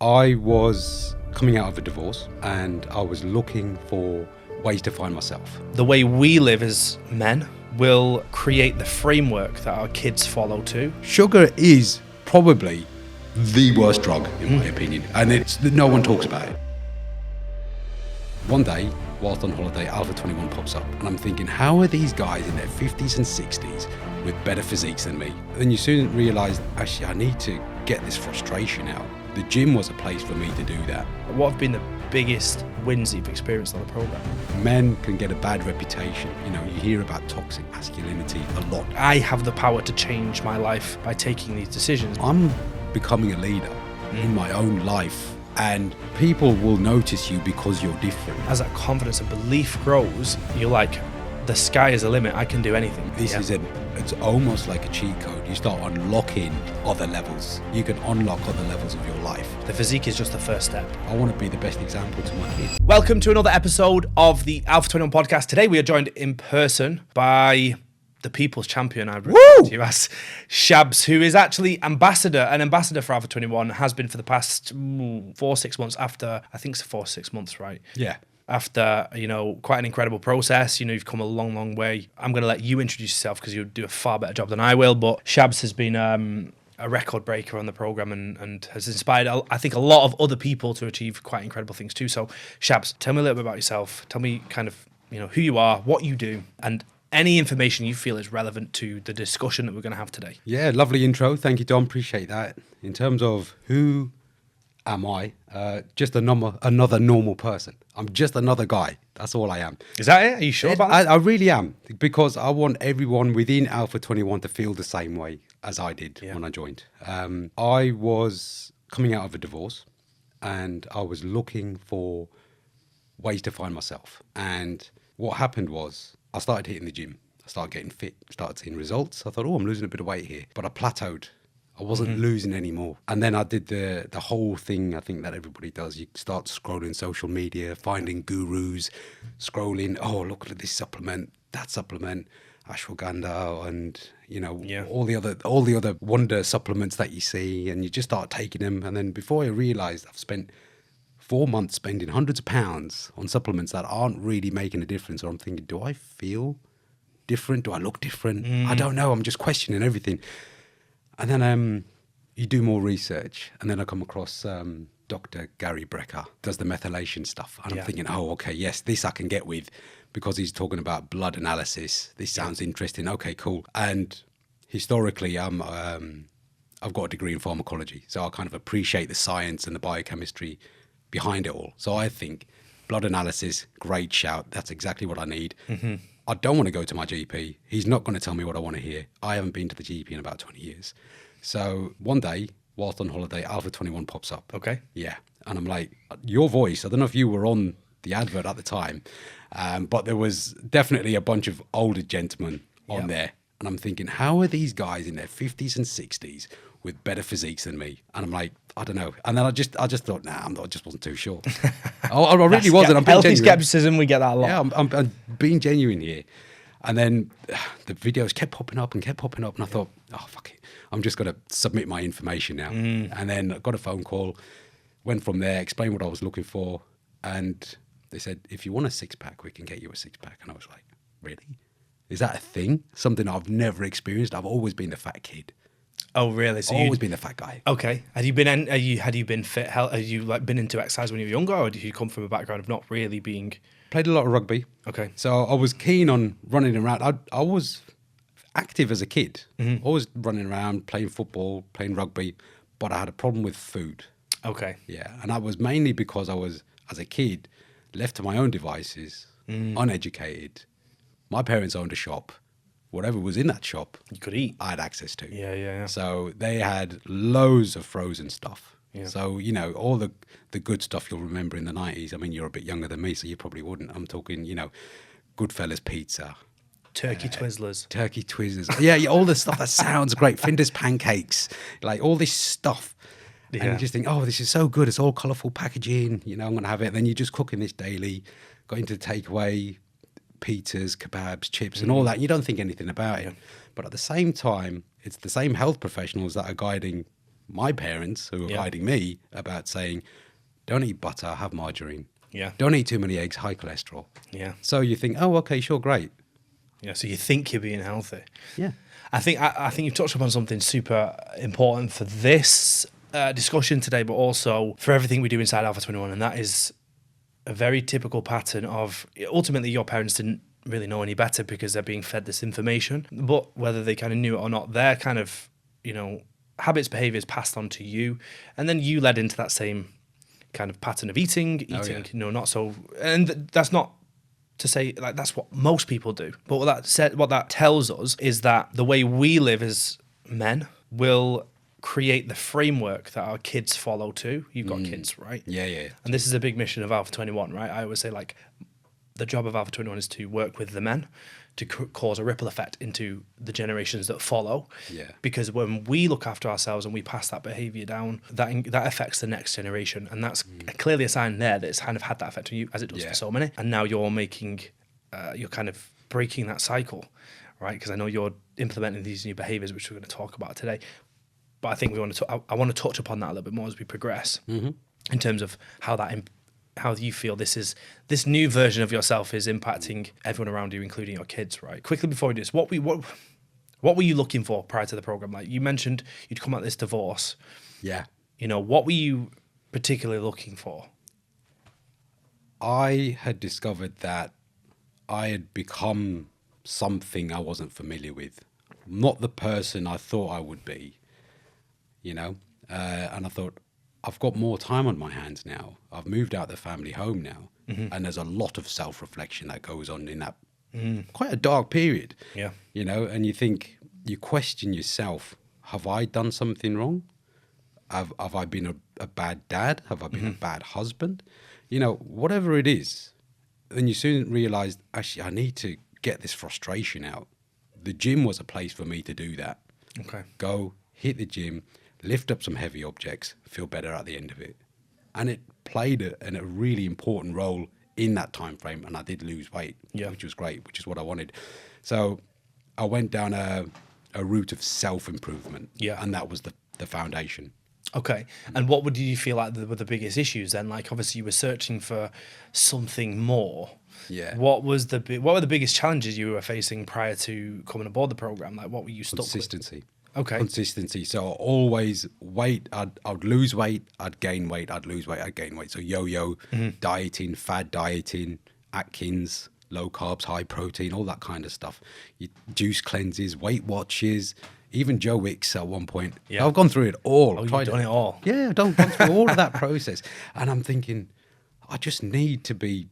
I was coming out of a divorce and I was looking for ways to find myself. The way we live as men will create the framework that our kids follow too. Sugar is probably the worst drug, in my opinion, and no one talks about it. One day, whilst on holiday, Alpha21 pops up, and I'm thinking, how are these guys in their 50s and 60s with better physiques than me? Then you soon realise, actually, I need to get this frustration out. The gym was a place for me to do that. What have been the biggest wins that you've experienced on the programme? Men can get a bad reputation. You know, you hear about toxic masculinity a lot. I have the power to change my life by taking these decisions. I'm becoming a leader in my own life, and people will notice you because you're different. As that confidence and belief grows, you're like, the sky is the limit, I can do anything. It's almost like a cheat code. You start unlocking other levels. You can unlock other levels of your life. The physique is just the first step. I want to be the best example to my kids. Welcome to another episode of the Alpha21 podcast. Today we are joined in person by the people's champion, I'd refer to you as, Shabs, who is actually an ambassador for Alpha21, has been for the past 4-6 months after, I think it's 4-6 months, right? Yeah. After, quite an incredible process. You've come a long, long way. I'm going to let you introduce yourself because you'll do a far better job than I will. But Shabs has been a record breaker on the programme and has inspired, I think, a lot of other people to achieve quite incredible things too. So, Shabs, tell me a little bit about yourself. Tell me kind of, who you are, what you do, and any information you feel is relevant to the discussion that we're going to have today. Yeah, lovely intro. Thank you, Dom. Appreciate that. In terms of who am I? Just another normal person. I'm just another guy. That's all I am. Is that it? Are you sure about that? I really am, because I want everyone within Alpha21 to feel the same way as I did when I joined. I was coming out of a divorce and I was looking for ways to find myself. And what happened was I started hitting the gym. I started getting fit, started seeing results. I thought, I'm losing a bit of weight here. But I plateaued. I wasn't losing anymore. And then I did the whole thing I think that everybody does. You start scrolling social media, finding gurus, scrolling, look at this supplement, that supplement, ashwagandha, and all the other wonder supplements that you see, and you just start taking them. And then before I realized, I've spent 4 months spending hundreds of pounds on supplements that aren't really making a difference. Or I'm thinking, do I feel different? Do I look different? I don't know. I'm just questioning everything. And then you do more research, and then I come across Dr. Gary Brecker, does the methylation stuff. And I'm thinking, yes, this I can get with, because he's talking about blood analysis. This sounds interesting. Okay, cool. And historically, I've got a degree in pharmacology, so I kind of appreciate the science and the biochemistry behind it all. So I think blood analysis, great shout. That's exactly what I need. I don't want to go to my GP. He's not going to tell me what I want to hear. I haven't been to the GP in about 20 years. So one day, whilst on holiday, Alpha21 pops up. Okay. Yeah. And I'm like, your voice, I don't know if you were on the advert at the time, but there was definitely a bunch of older gentlemen on there. And I'm thinking, how are these guys in their 50s and 60s with better physiques than me? And I'm like, I don't know. And then I just thought, I just wasn't too sure. I really wasn't. I'm being healthy genuine. skepticism, we get that a lot. Yeah, I'm being genuine here. And then the videos kept popping up. And I thought, fuck it. I'm just going to submit my information now. And then I got a phone call, went from there, explained what I was looking for. And they said, if you want a six-pack, we can get you a six-pack. And I was like, really? Is that a thing? Something I've never experienced. I've always been the fat kid. Oh, really? So always been the fat guy. Okay. Had you been fit? Had you been into exercise when you were younger, or did you come from a background of not really being? Played a lot of rugby. Okay. So I was keen on running around. I was active as a kid. Always running around, playing football, playing rugby. But I had a problem with food. Okay. Yeah. And that was mainly because I was, as a kid, left to my own devices, uneducated. My parents owned a shop. Whatever was in that shop, you could eat. I had access to. Yeah. So they had loads of frozen stuff. Yeah. So, all the good stuff you'll remember in the 90s. I mean, you're a bit younger than me, so you probably wouldn't. I'm talking, Goodfellas pizza. Turkey Twizzlers. Yeah, all the stuff that sounds great. Finder's pancakes, like all this stuff. Yeah. And you just think, this is so good. It's all colourful packaging. I'm going to have it. And then you're just cooking this daily, got into takeaway, pizzas, kebabs, chips, and all that. You don't think anything about it. But at the same time, it's the same health professionals that are guiding my parents who were guiding me about saying, don't eat butter, have margarine. Yeah. Don't eat too many eggs, high cholesterol. Yeah. So you think, oh, okay, sure, great. Yeah. So you think you're being healthy. Yeah. I think you've touched upon something super important for this discussion today, but also for everything we do inside Alpha 21, and that is a very typical pattern of ultimately your parents didn't really know any better because they're being fed this information, but whether they kind of knew it or not, their kind of, habits, behaviors passed on to you, and then you led into that same kind of pattern of eating, not so, and that's not to say like that's what most people do, but what that tells us is that the way we live as men will create the framework that our kids follow too. You've got kids, right? Yeah. And this is a big mission of Alpha 21, right? I always say like the job of Alpha 21 is to work with the men to cause a ripple effect into the generations that follow. Yeah. Because when we look after ourselves and we pass that behavior down, that affects the next generation. And that's clearly a sign there that it's kind of had that effect on you, as it does for so many. And now you're you're kind of breaking that cycle, right? Because I know you're implementing these new behaviors, which we're going to talk about today. But I think I want to touch upon that a little bit more as we progress in terms of how you feel this new version of yourself is impacting everyone around you, including your kids, right? Quickly before we do this, what were you looking for prior to the program? Like you mentioned, you'd come out this divorce. Yeah. What were you particularly looking for? I had discovered that I had become something I wasn't familiar with, not the person I thought I would be, and I thought, I've got more time on my hands now. I've moved out the family home now. And there's a lot of self-reflection that goes on in that quite a dark period. Yeah. And you question yourself, have I done something wrong? Have I been a bad dad? Have I been a bad husband? Whatever it is. Then you soon realize, actually, I need to get this frustration out. The gym was a place for me to do that. Okay. Go, hit the gym, lift up some heavy objects, feel better at the end of it. And it played a really important role in that time frame, and I did lose weight, which was great, which is what I wanted. So I went down a route of self-improvement, and that was the foundation. Okay. And what would you feel like were the biggest issues then? Like obviously you were searching for something more. Yeah. What were the biggest challenges you were facing prior to coming aboard the program? Like what were you stuck with? Consistency. Okay. Consistency. So always I'd lose weight, I'd gain weight, I'd lose weight, I'd gain weight. So yo-yo, dieting, fad dieting, Atkins, low carbs, high protein, all that kind of stuff. Juice cleanses, Weight Watchers, even Joe Wicks at one point. Yeah. I've gone through it all. Oh, you've done it all? Yeah, I've gone through all of that process. And I'm thinking, I just need to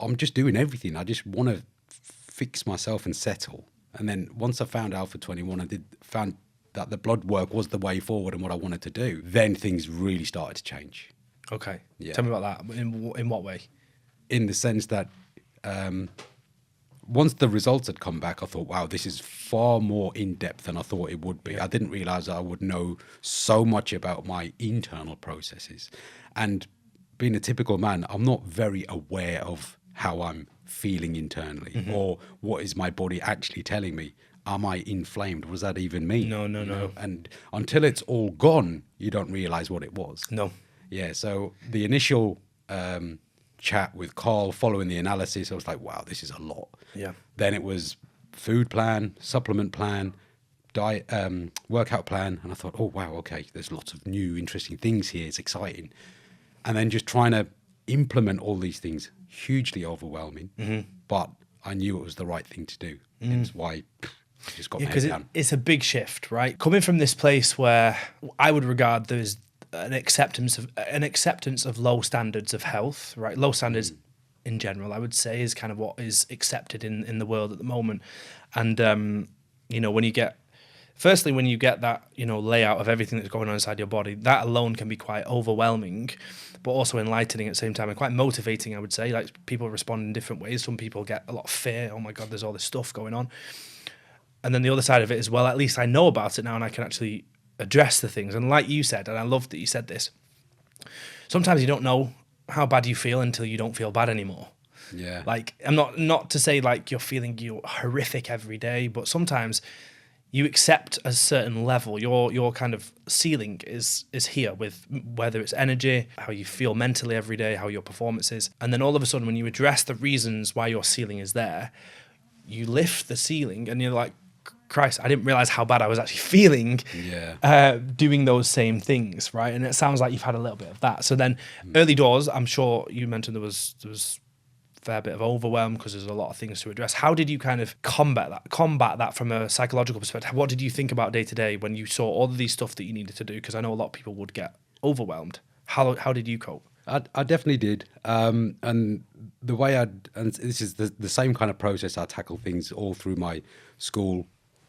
I'm just doing everything. I just want to fix myself and settle. And then once I found Alpha 21, found that the blood work was the way forward and what I wanted to do, then things really started to change. Okay. Yeah. Tell me about that. In what way? In the sense that once the results had come back, I thought, wow, this is far more in-depth than I thought it would be. Yeah. I didn't realize that I would know so much about my internal processes. And being a typical man, I'm not very aware of how I'm feeling internally or what is my body actually telling me. Am I inflamed? Was that even me? No. And until it's all gone, you don't realize what it was. No. Yeah, so the initial chat with Carl following the analysis, I was like, wow, this is a lot. Yeah. Then it was food plan, supplement plan, diet, workout plan. And I thought, oh, wow, okay, there's lots of new interesting things here. It's exciting. And then just trying to implement all these things, hugely overwhelming. But I knew it was the right thing to do. That's why I just got my head down. It's a big shift, right? Coming from this place where I would regard there's an acceptance of low standards of health, right? Low standards in general, I would say, is kind of what is accepted in the world at the moment. And when you get that, layout of everything that's going on inside your body, that alone can be quite overwhelming, but also enlightening at the same time and quite motivating, I would say. Like people respond in different ways. Some people get a lot of fear. Oh my God, there's all this stuff going on. And then the other side of it is, well, at least I know about it now and I can actually address the things. And like you said, and I love that you said this, sometimes you don't know how bad you feel until you don't feel bad anymore. Yeah. Like, I'm not to say like you're horrific every day, but sometimes you accept a certain level. Your kind of ceiling is here with whether it's energy, how you feel mentally every day, how your performance is. And then all of a sudden, when you address the reasons why your ceiling is there, you lift the ceiling and you're like, Christ, I didn't realize how bad I was actually feeling doing those same things, right? And it sounds like you've had a little bit of that. So then early doors, I'm sure you mentioned there was a fair bit of overwhelm because there's a lot of things to address. How did you kind of combat that from a psychological perspective? What did you think about day to day when you saw all of these stuff that you needed to do? Because I know a lot of people would get overwhelmed. How did you cope? I definitely did. And the way and this is the same kind of process I tackle things all through my school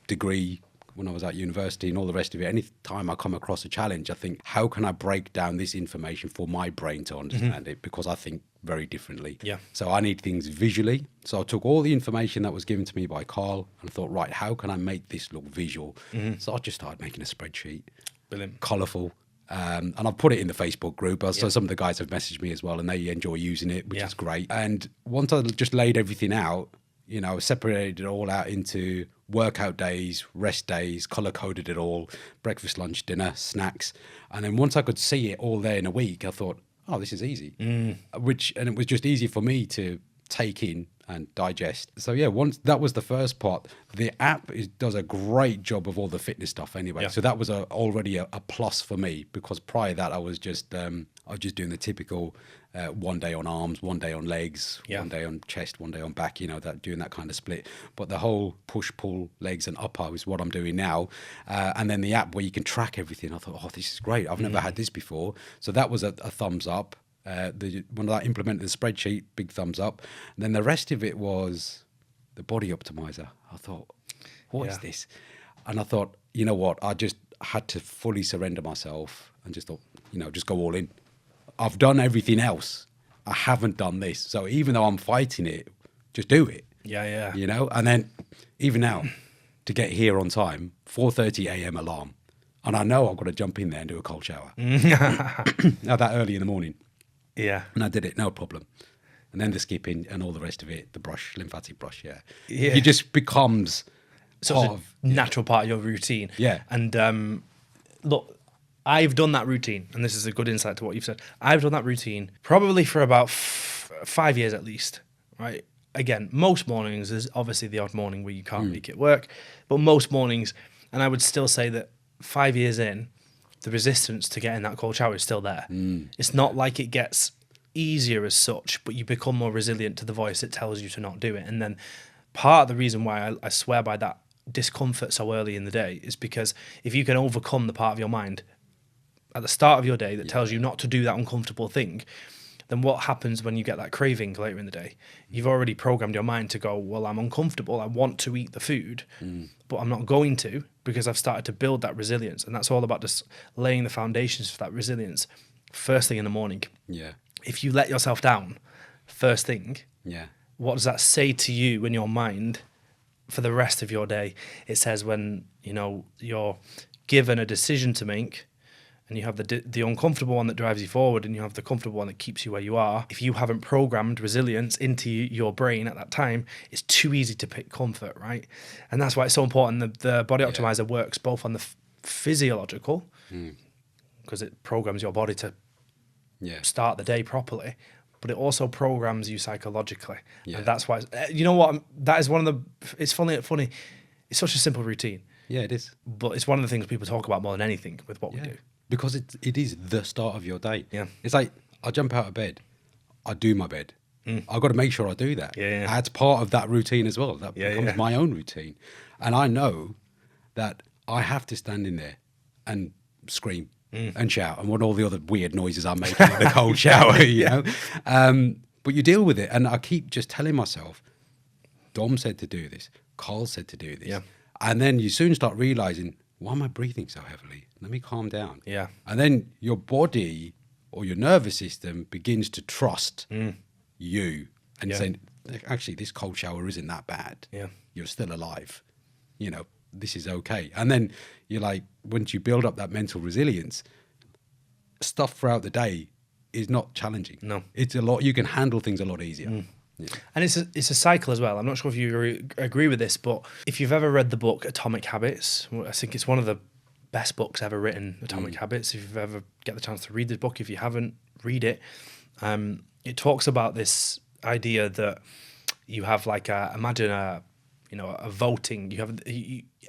degree, when I was at university and all the rest of it. Any time I come across a challenge, I think, how can I break down this information for my brain to understand it? Because I think very differently. Yeah. So I need things visually. So I took all the information that was given to me by Carl and I thought, right, how can I make this look visual? So I just started making a spreadsheet. Brilliant. Colourful. And I've put it in the Facebook group. So some of the guys have messaged me as well and they enjoy using it, which is great. And once I just laid everything out, you know, separated it all out into workout days, rest days, color coded it all, breakfast, lunch, dinner, snacks. And then once I could see it all there in a week, I thought, oh, this is easy. And it was just easy for me to take in and digest. So yeah, once that was the first part. The app does a great job of all the fitness stuff anyway. So that was already a plus for me, because prior to that I was just doing the typical 1 day on arms, 1 day on legs, 1 day on chest, 1 day on back, you know, doing that kind of split. But the whole push, pull, legs and upper is what I'm doing now. And then the app where you can track everything, I thought, oh, this is great. I've never had this before. So that was a thumbs up. When I implemented the spreadsheet, big thumbs up. And then the rest of it was the body optimizer. I thought, what is this? And I thought, you know what? I just had to fully surrender myself and just thought, you know, just go all in. I've done everything else. I haven't done this. So even though I'm fighting it, just do it. Yeah. You know, and then even now to get here on time, 4:30 a.m. alarm. And I know I've got to jump in there and do a cold shower. Now that early in the morning. Yeah. And I did it, no problem. And then the skipping and all the rest of it, the brush, lymphatic brush, It just becomes natural part of your routine. Yeah. And look, I've done that routine, and this is a good insight to what you've said. I've done that routine probably for about 5 years at least, right? Again, most mornings, there's obviously the odd morning where you can't make it work, but most mornings, and I would still say that 5 years in, the resistance to getting that cold shower is still there. It's not like it gets easier as such, but you become more resilient to the voice that tells you to not do it. And then part of the reason why I swear by that discomfort so early in the day is because if you can overcome the part of your mind at the start of your day that tells you not to do that uncomfortable thing, then what happens when you get that craving later in the day? You've already programmed your mind to go, well, I'm uncomfortable, I want to eat the food, but I'm not going to, because I've started to build that resilience. And that's all about just laying the foundations for that resilience first thing in the morning. Yeah. If you let yourself down first thing, what does that say to you in your mind for the rest of your day? It says when, you know, you're given a decision to make, and you have the uncomfortable one that drives you forward, and you have the comfortable one that keeps you where you are. If you haven't programmed resilience into your brain at that time, it's too easy to pick comfort, right? And that's why it's so important. The body optimizer works both on the physiological, because it programs your body to start the day properly, but it also programs you psychologically. And that's why, you know what, that is one of the, it's funny, it's such a simple routine. Yeah, it is. But it's one of the things people talk about more than anything with what we do. Because it is the start of your day. Yeah. It's like, I jump out of bed, I do my bed. I've got to make sure I do that. Yeah. That's part of that routine as well. That becomes my own routine. And I know that I have to stand in there and scream and shout and what all the other weird noises I'm making in the cold shower, you know. But you deal with it. And I keep just telling myself, Dom said to do this, Carl said to do this. Yeah. And then you soon start realizing, why am I breathing so heavily? Let me calm down. Yeah. And then your body or your nervous system begins to trust you and saying, actually, this cold shower isn't that bad. Yeah. You're still alive. You know, this is okay. And then you're like, once you build up that mental resilience, stuff throughout the day is not challenging. No. It's a lot, you can handle things a lot easier. And it's a cycle as well. I'm not sure if you agree with this, but if you've ever read the book Atomic Habits, I think it's one of the best books ever written, Atomic Habits. If you've ever get the chance to read this book, if you haven't, read it. It talks about this idea that you have like imagine a voting. You have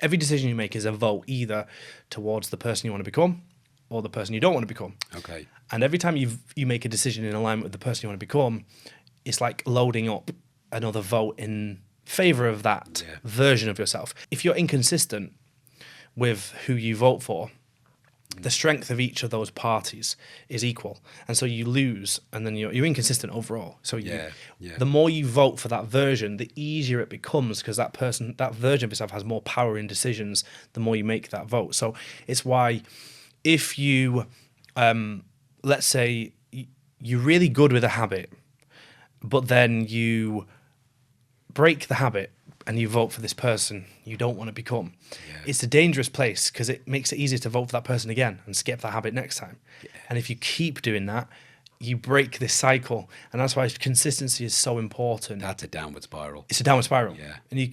every decision you make is a vote either towards the person you want to become or the person you don't want to become. Okay. And every time you make a decision in alignment with the person you want to become, it's like loading up another vote in favor of that version of yourself. If you're inconsistent with who you vote for, the strength of each of those parties is equal, and so you lose, and then you're inconsistent overall. So the more you vote for that version, the easier it becomes, because that version of yourself has more power in decisions the more you make that vote. So it's why if you let's say you're really good with a habit, but then you break the habit and you vote for this person you don't want to become, it's a dangerous place, because it makes it easier to vote for that person again and skip that habit next time. And if you keep doing that, you break this cycle, and that's why consistency is so important. That's a downward spiral. It's a downward spiral. And you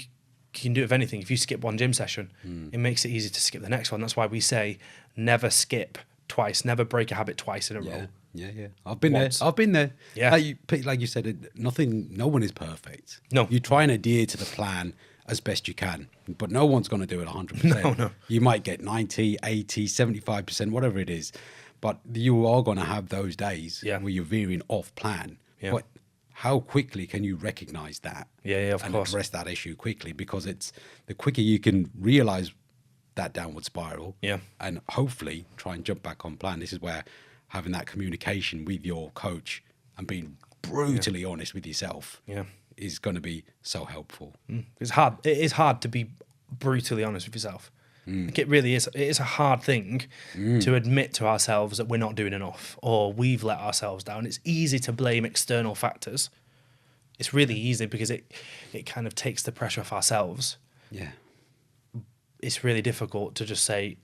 can do it with anything. If you skip one gym session, it makes it easy to skip the next one. That's why we say never skip twice, never break a habit twice in a row. Yeah. I've been there. Yeah. Like you said, no one is perfect. No. You try and adhere to the plan as best you can, but no one's going to do it 100%. No. You might get 90, 80, 75%, whatever it is, but you are going to have those days where you're veering off plan. But how quickly can you recognize that? Of course. Address that issue quickly, because it's the quicker you can realize that downward spiral and hopefully try and jump back on plan. This is where having that communication with your coach and being brutally honest with yourself is going to be so helpful. It's hard. It is hard to be brutally honest with yourself. Like it really is. It is a hard thing to admit to ourselves that we're not doing enough or we've let ourselves down. It's easy to blame external factors. It's really easy because it kind of takes the pressure off ourselves. Yeah. It's really difficult to just say,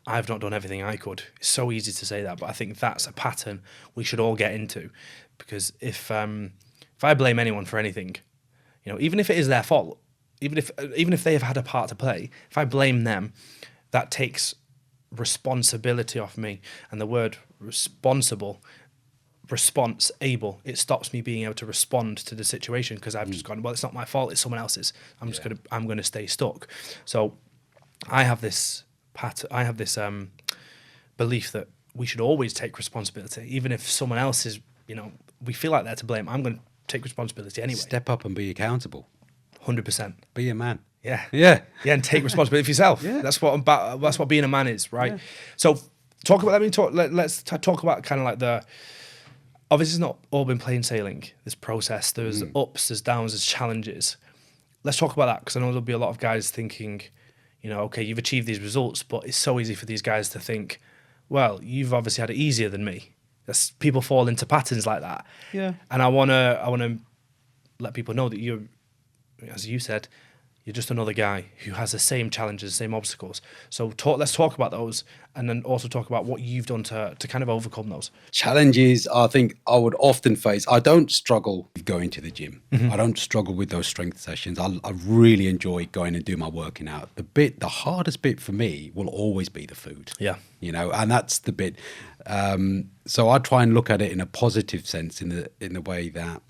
I've not done everything I could. It's so easy to say that, but I think that's a pattern we should all get into, because if I blame anyone for anything, even if it is their fault, even if they have had a part to play, if I blame them, that takes responsibility off me. And the word able, it stops me being able to respond to the situation, because I've just gone, well, it's not my fault, it's someone else's. I'm going to stay stuck. So I have this belief that we should always take responsibility, even if someone else is, we feel like they're to blame. I'm going to take responsibility anyway. Step up and be accountable. 100%. Be a man. Yeah, and take responsibility for yourself. That's what being a man is, right? So let's talk about kind of like obviously it's not all been plain sailing, this process. There's ups, there's downs, there's challenges. Let's talk about that, because I know there'll be a lot of guys thinking, okay, you've achieved these results, but it's so easy for these guys to think, well, you've obviously had it easier than me. People fall into patterns like that. Yeah. And I wanna let people know that you're, as you said, you're just another guy who has the same challenges, the same obstacles. So let's talk about those, and then also talk about what you've done to kind of overcome those. Challenges, I think I would often face. I don't struggle with going to the gym. I don't struggle with those strength sessions. I really enjoy going and doing my working out. The hardest bit for me will always be the food. Yeah. And that's the bit. So I try and look at it in a positive sense, in the way that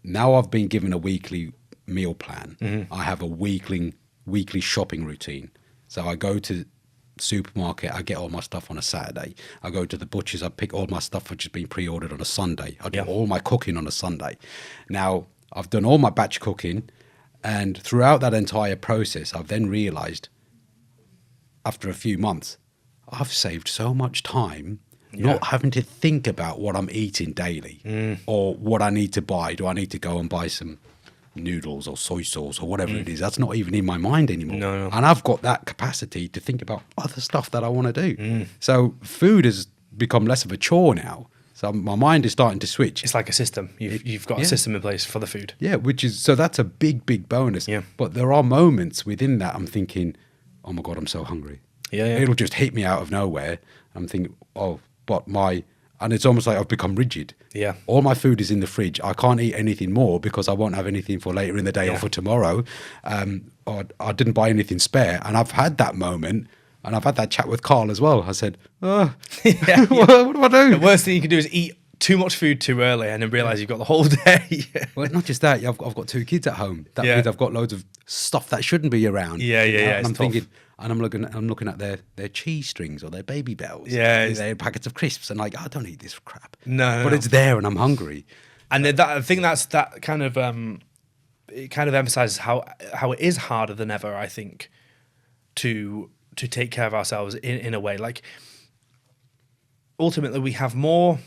now I've been given a weekly meal plan. I have a weekly shopping routine. So I go to the supermarket, I get all my stuff on a Saturday. I go to the butcher's, I pick all my stuff which has been pre-ordered on a Sunday. I do all my cooking on a Sunday. Now, I've done all my batch cooking, and throughout that entire process, I've then realized after a few months, I've saved so much time not having to think about what I'm eating daily or what I need to buy. Do I need to go and buy some noodles or soy sauce or whatever it is? That's not even in my mind anymore. No. And I've got that capacity to think about other stuff that I want to do. So food has become less of a chore now. So my mind is starting to switch. It's like a system. You've got a system in place for the food. Yeah, so that's a big bonus. Yeah. But there are moments within that I'm thinking, oh my God, I'm so hungry. Yeah. It'll just hit me out of nowhere. I'm thinking, but my And it's almost like I've become rigid. Yeah. All my food is in the fridge. I can't eat anything more because I won't have anything for later in the day or for tomorrow. Or I didn't buy anything spare. And I've had that moment. And I've had that chat with Carl as well. I said, what do I do? The worst thing you can do is eat too much food too early and then realise you've got the whole day. Well, not just that. I've got 2 kids at home. That means I've got loads of stuff that shouldn't be around. Yeah. And I'm thinking, and I'm looking at their cheese strings or their Baby Bells. Yeah. Their packets of crisps. And like, I don't eat this crap. No. But it's there and I'm hungry. And then I think that kind of it kind of emphasises how it is harder than ever, I think, to take care of ourselves in a way. Like, ultimately, we have more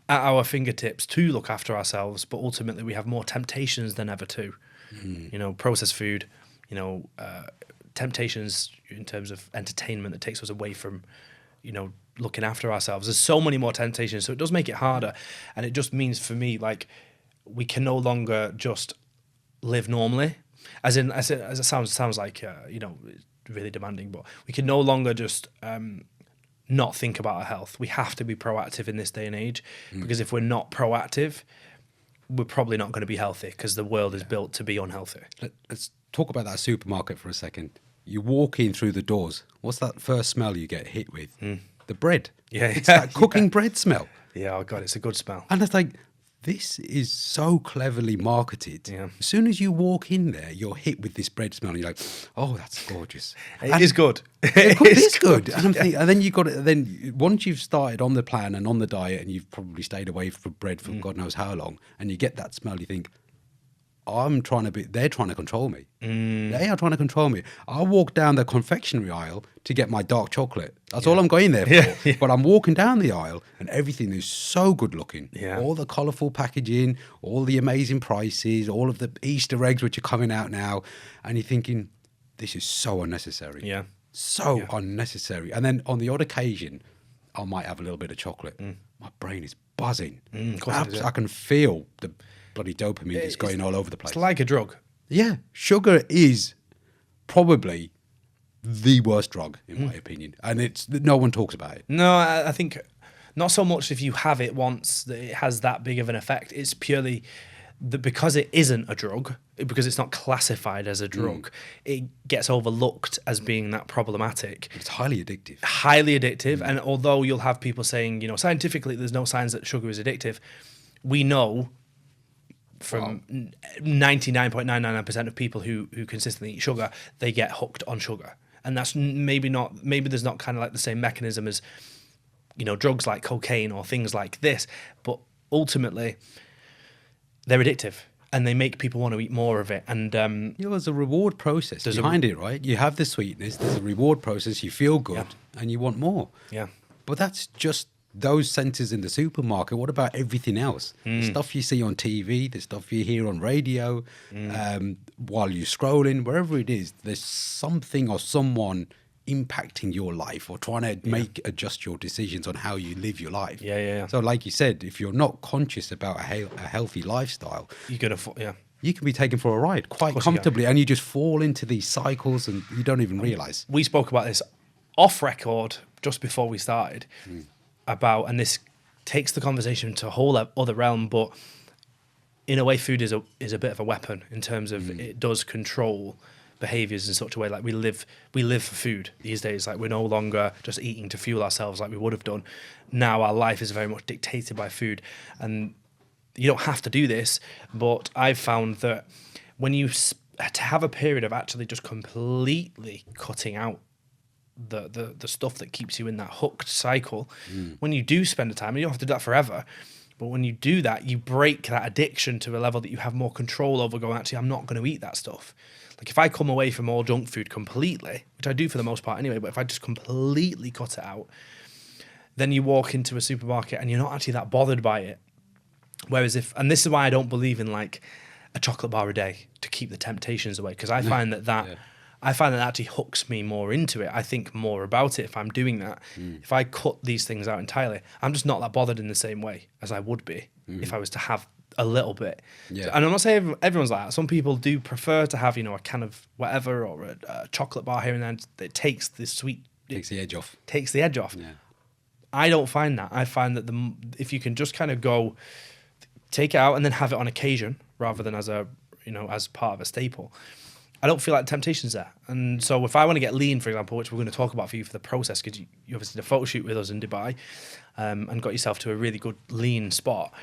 at our fingertips to look after ourselves, but ultimately we have more temptations than ever to. You know, processed food, you know, temptations in terms of entertainment that takes us away from, you know, looking after ourselves. There's so many more temptations, so it does make it harder. And it just means for me, like, we can no longer just live normally. As it sounds like, you know, really demanding, but we can no longer just not think about our health. We have to be proactive in this day and age, because if we're not proactive, we're probably not going to be healthy, because the world is built to be unhealthy. Let's talk about that supermarket for a second. You walk in through the doors. What's that first smell you get hit with? The bread. Yeah, it's that cooking bread smell. Yeah, oh God, it's a good smell. And it's like, this is so cleverly marketed. Yeah. As soon as you walk in there, you're hit with this bread smell, and you're like, "Oh, that's gorgeous." It is good. It is good. And I'm thinking, and then you got it. Then once you've started on the plan and on the diet, and you've probably stayed away from bread for God knows how long, and you get that smell, you think, they're trying to control me. They are trying to control me. I walk down the confectionery aisle to get my dark chocolate. That's all I'm going there for. But I'm walking down the aisle and everything is so good looking. Yeah. All the colourful packaging, all the amazing prices, all of the Easter eggs which are coming out now. And you're thinking, this is so unnecessary. Yeah. So unnecessary. And then on the odd occasion, I might have a little bit of chocolate. My brain is buzzing. Of course it is, I can feel the bloody dopamine is going all over the place. It's like a drug. Yeah, sugar is probably the worst drug in my opinion, and no one talks about it. No, I think not so much if you have it once that it has that big of an effect. It's purely that because it isn't a drug, because it's not classified as a drug, it gets overlooked as being that problematic. It's highly addictive. Highly addictive, and although you'll have people saying, you know, scientifically there's no signs that sugar is addictive, we know from 99.99% of people who consistently eat sugar, they get hooked on sugar. And that's maybe there's not kind of like the same mechanism as, you know, drugs like cocaine or things like this, but ultimately they're addictive and they make people want to eat more of it. And there's a reward process behind it, right? You have the sweetness, there's a reward process, you feel good and you want more. Yeah. But that's just those centres in the supermarket. What about everything else? The stuff you see on TV, the stuff you hear on radio, while you're scrolling, wherever it is, there's something or someone impacting your life or trying to adjust your decisions on how you live your life. Yeah. So like you said, if you're not conscious about a healthy lifestyle, you can be taken for a ride quite comfortably, and you just fall into these cycles and you don't even realise. We spoke about this off record just before we started about, and this takes the conversation to a whole other realm, but in a way food is a bit of a weapon in terms of it does control behaviors in such a way. Like we live for food these days. Like we're no longer just eating to fuel ourselves like we would have done. Now our life is very much dictated by food, and you don't have to do this, but I've found that when you to have a period of actually just completely cutting out the stuff that keeps you in that hooked cycle, when you do spend the time, and you don't have to do that forever, but when you do that, you break that addiction to a level that you have more control over, going, actually, I'm not going to eat that stuff. Like if I come away from all junk food completely, which I do for the most part anyway, but if I just completely cut it out, then you walk into a supermarket and you're not actually that bothered by it. Whereas and this is why I don't believe in like a chocolate bar a day to keep the temptations away, because I find that actually hooks me more into it. I think more about it if I'm doing that. If I cut these things out entirely, I'm just not that bothered in the same way as I would be if I was to have a little bit. Yeah. And I'm not saying everyone's like that. Some people do prefer to have, you know, a can of whatever or a chocolate bar here and there. It takes the sweet... Takes the edge off. Takes the edge off. Yeah. I don't find that. I find that if you can just kind of go, take it out and then have it on occasion rather than as as part of a staple, I don't feel like the temptation's there. And so if I want to get lean, for example, which we're going to talk about for you for the process, because you obviously did a photo shoot with us in Dubai, and got yourself to a really good lean spot.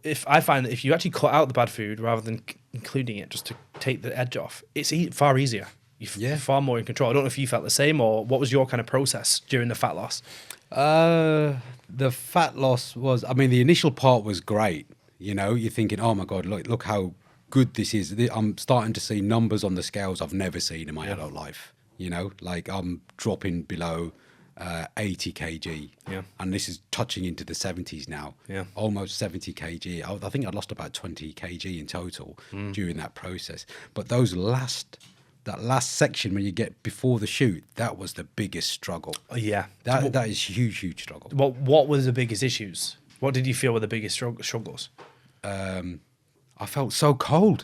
If I find that if you actually cut out the bad food rather than including it just to take the edge off, it's far easier. You're far more in control. I don't know if you felt the same, or what was your kind of process during the fat loss? The fat loss was, I mean, the initial part was great. You're thinking, oh my God, look how good this is. I'm starting to see numbers on the scales I've never seen in my adult life. Like I'm dropping below 80 kg. Yeah. And this is touching into the 70s now. Yeah. Almost 70 kg. I think I lost about 20 kg in total during that process. But that last section when you get before the shoot, that was the biggest struggle. Oh, yeah. That is huge struggle. What were the biggest issues? What did you feel were the biggest struggles? I felt so cold.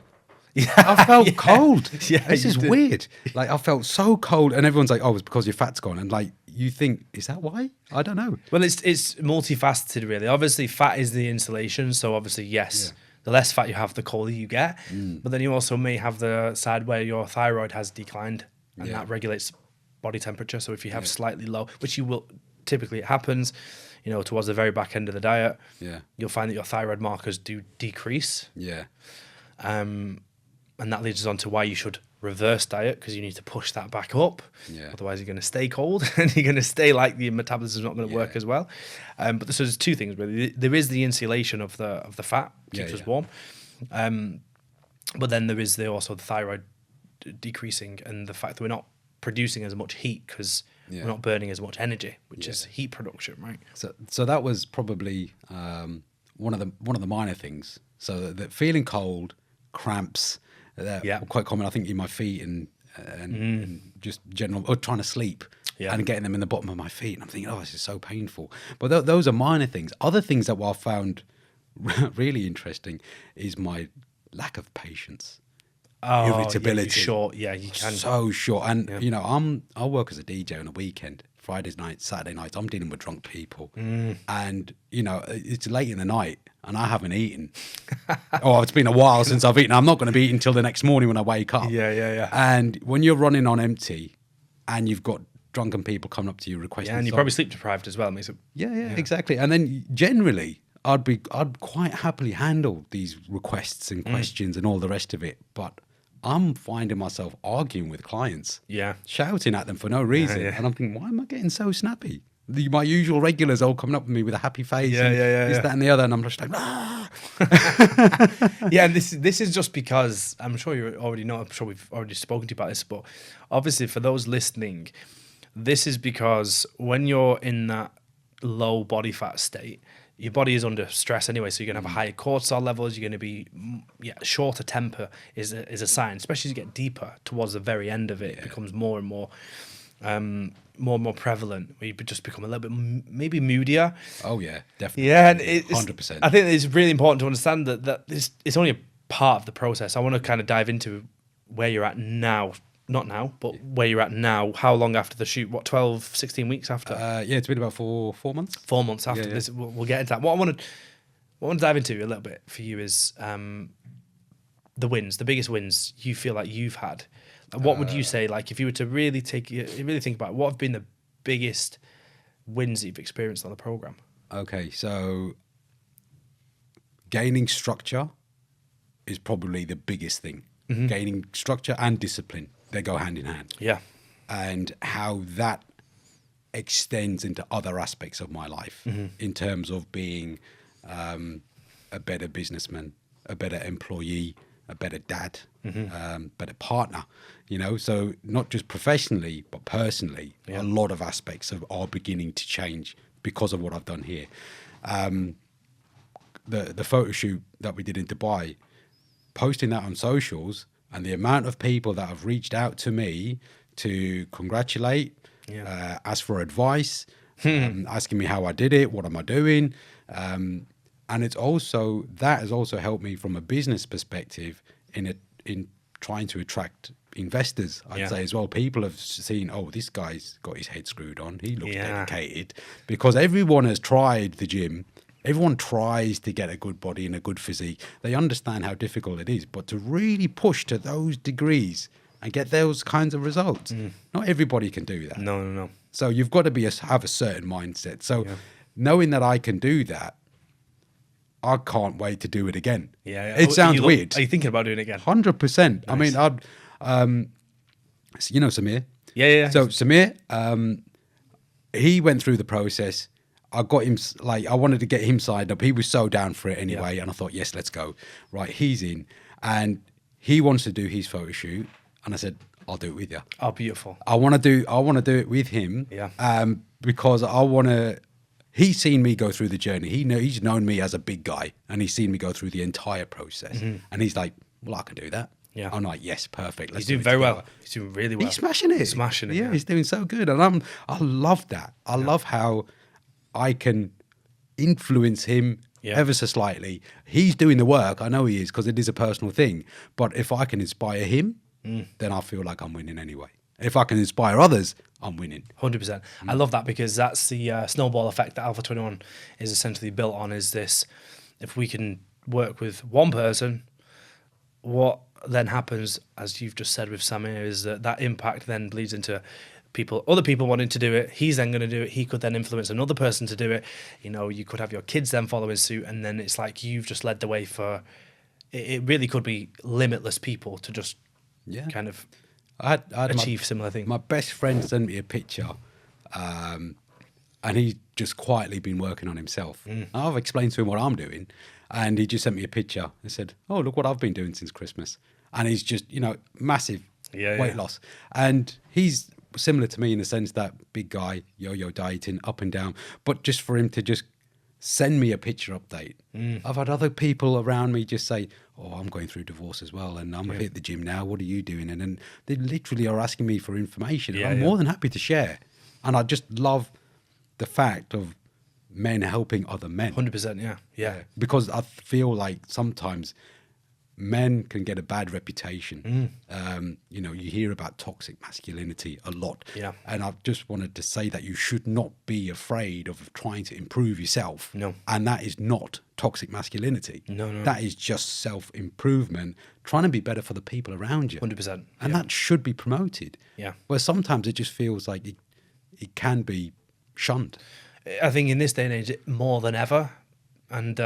Yeah, I felt cold. Yeah, this is weird. Like I felt so cold, and everyone's like, "Oh, it's because your fat's gone." And like, you think, is that why? I don't know. Well, it's multifaceted, really. Obviously, fat is the insulation, so obviously, yes, the less fat you have, the colder you get. But then you also may have the side where your thyroid has declined, and that regulates body temperature. So if you have slightly low, which you will typically, it happens, towards the very back end of the diet, you'll find that your thyroid markers do decrease. Yeah. And that leads us on to why you should reverse diet, because you need to push that back up. Yeah. Otherwise, you're going to stay cold and you're going to stay like the metabolism is not going to work as well. But so there's two things really. There is the insulation of the fat, keeps us warm. But then there is also the thyroid decreasing, and the fact that we're not producing as much heat because we're not burning as much energy, which is heat production, right? So that was probably one of the minor things. So that feeling cold, cramps. They're quite common, I think, in my feet and just general, or trying to sleep and getting them in the bottom of my feet. And I'm thinking, oh, this is so painful. But those are minor things. Other things that I found really interesting is my lack of patience. Irritability. Short. Yeah, you can. So short. And, I work as a DJ on a weekend. Fridays nights, Saturday nights, I'm dealing with drunk people. And, it's late in the night and I haven't eaten. It's been a while since I've eaten. I'm not going to be eating until the next morning when I wake up. Yeah. And when you're running on empty and you've got drunken people coming up to you requesting and you're probably sleep deprived as well. Yeah, exactly. And then generally, I'd quite happily handle these requests and questions and all the rest of it. But I'm finding myself arguing with clients, shouting at them for no reason. And I'm thinking, why am I getting so snappy? My usual regulars all coming up with me with a happy face, this, that, and the other, and I'm just like, ah. And this is just because I'm sure you already know. I'm sure we've already spoken to you about this, but obviously for those listening, this is because when you're in that low body fat state, your body is under stress anyway, so you're going to have higher cortisol levels. You're going to be shorter temper is a sign, especially as you get deeper towards the very end of it. It becomes more and more prevalent, where you just become a little bit maybe moodier. Oh yeah, definitely. Yeah, and 100%. I think it's really important to understand that it's only a part of the process. I want to kind of dive into where you're at now. Not now, but where you're at now. How long after the shoot? What, 12, 16 weeks after? It's been about 4 months. 4 months after this. We'll get into that. What I want to dive into a little bit for you is the wins, the biggest wins you feel like you've had. What would you say, like, if you were to really think about it, what have been the biggest wins that you've experienced on the program? Okay, so gaining structure is probably the biggest thing. Gaining structure and discipline, they go hand in hand. Yeah. And how that extends into other aspects of my life in terms of being a better businessman, a better employee, a better dad, better partner, so not just professionally, but personally, a lot of aspects are beginning to change because of what I've done here. The photo shoot that we did in Dubai, posting that on socials, and the amount of people that have reached out to me to congratulate, ask for advice, asking me how I did it, what am I doing, and that has also helped me from a business perspective in trying to attract investors, I'd say as well. People have seen, oh, this guy's got his head screwed on. He looks dedicated. Because everyone has tried the gym. Everyone tries to get a good body and a good physique. They understand how difficult it is. But to really push to those degrees and get those kinds of results, not everybody can do that. No. So you've got to have a certain mindset. So knowing that I can do that, I can't wait to do it again. Yeah. It sounds weird. Are you thinking about doing it again? 100%. I mean, you know Samir? Yeah. So Samir, he went through the process. I got him, like, I wanted to get him signed up. He was so down for it anyway. And I thought, yes, let's go. Right, he's in. And he wants to do his photo shoot. And I said, I'll do it with you. Oh, beautiful. I want to do it with him. Yeah. Because I want to. He's seen me go through the journey. He's known me as a big guy, and he's seen me go through the entire process. And he's like, well, I can do that. Yeah. I'm like, yes, perfect. He's doing very well. He's doing really well. He's smashing it. Yeah, he's doing so good. And I love that. I love how I can influence him ever so slightly. He's doing the work. I know he is, because it is a personal thing. But if I can inspire him, then I feel like I'm winning anyway. If I can inspire others, I'm winning. 100%. I love that, because that's the snowball effect that Alpha21 is essentially built on, is this: if we can work with one person, what then happens, as you've just said with Samir, is that impact then bleeds into other people wanting to do it. He's then going to do it. He could then influence another person to do it. You know, you could have your kids then following suit, and then it's like you've just led the way for, it really could be limitless people to just kind of I had achieve similar things. My best friend sent me a picture, and he's just quietly been working on himself. I've explained to him what I'm doing, and he just sent me a picture and said, oh, look what I've been doing since Christmas. And he's just, massive weight loss. And he's similar to me in the sense that big guy, yo-yo dieting, up and down. But just for him to just send me a picture update. I've had other people around me just say, oh, I'm going through divorce as well, and I'm at the gym now. What are you doing? And then they literally are asking me for information. And I'm more than happy to share. And I just love the fact of men helping other men. 100%, yeah. Because I feel like sometimes men can get a bad reputation. You hear about toxic masculinity a lot. Yeah. And I just wanted to say that you should not be afraid of trying to improve yourself. No. And that is not toxic masculinity. No. That is just self-improvement, trying to be better for the people around you. 100%. And that should be promoted. Yeah. Where sometimes it just feels like it can be shunned. I think in this day and age, more than ever, and,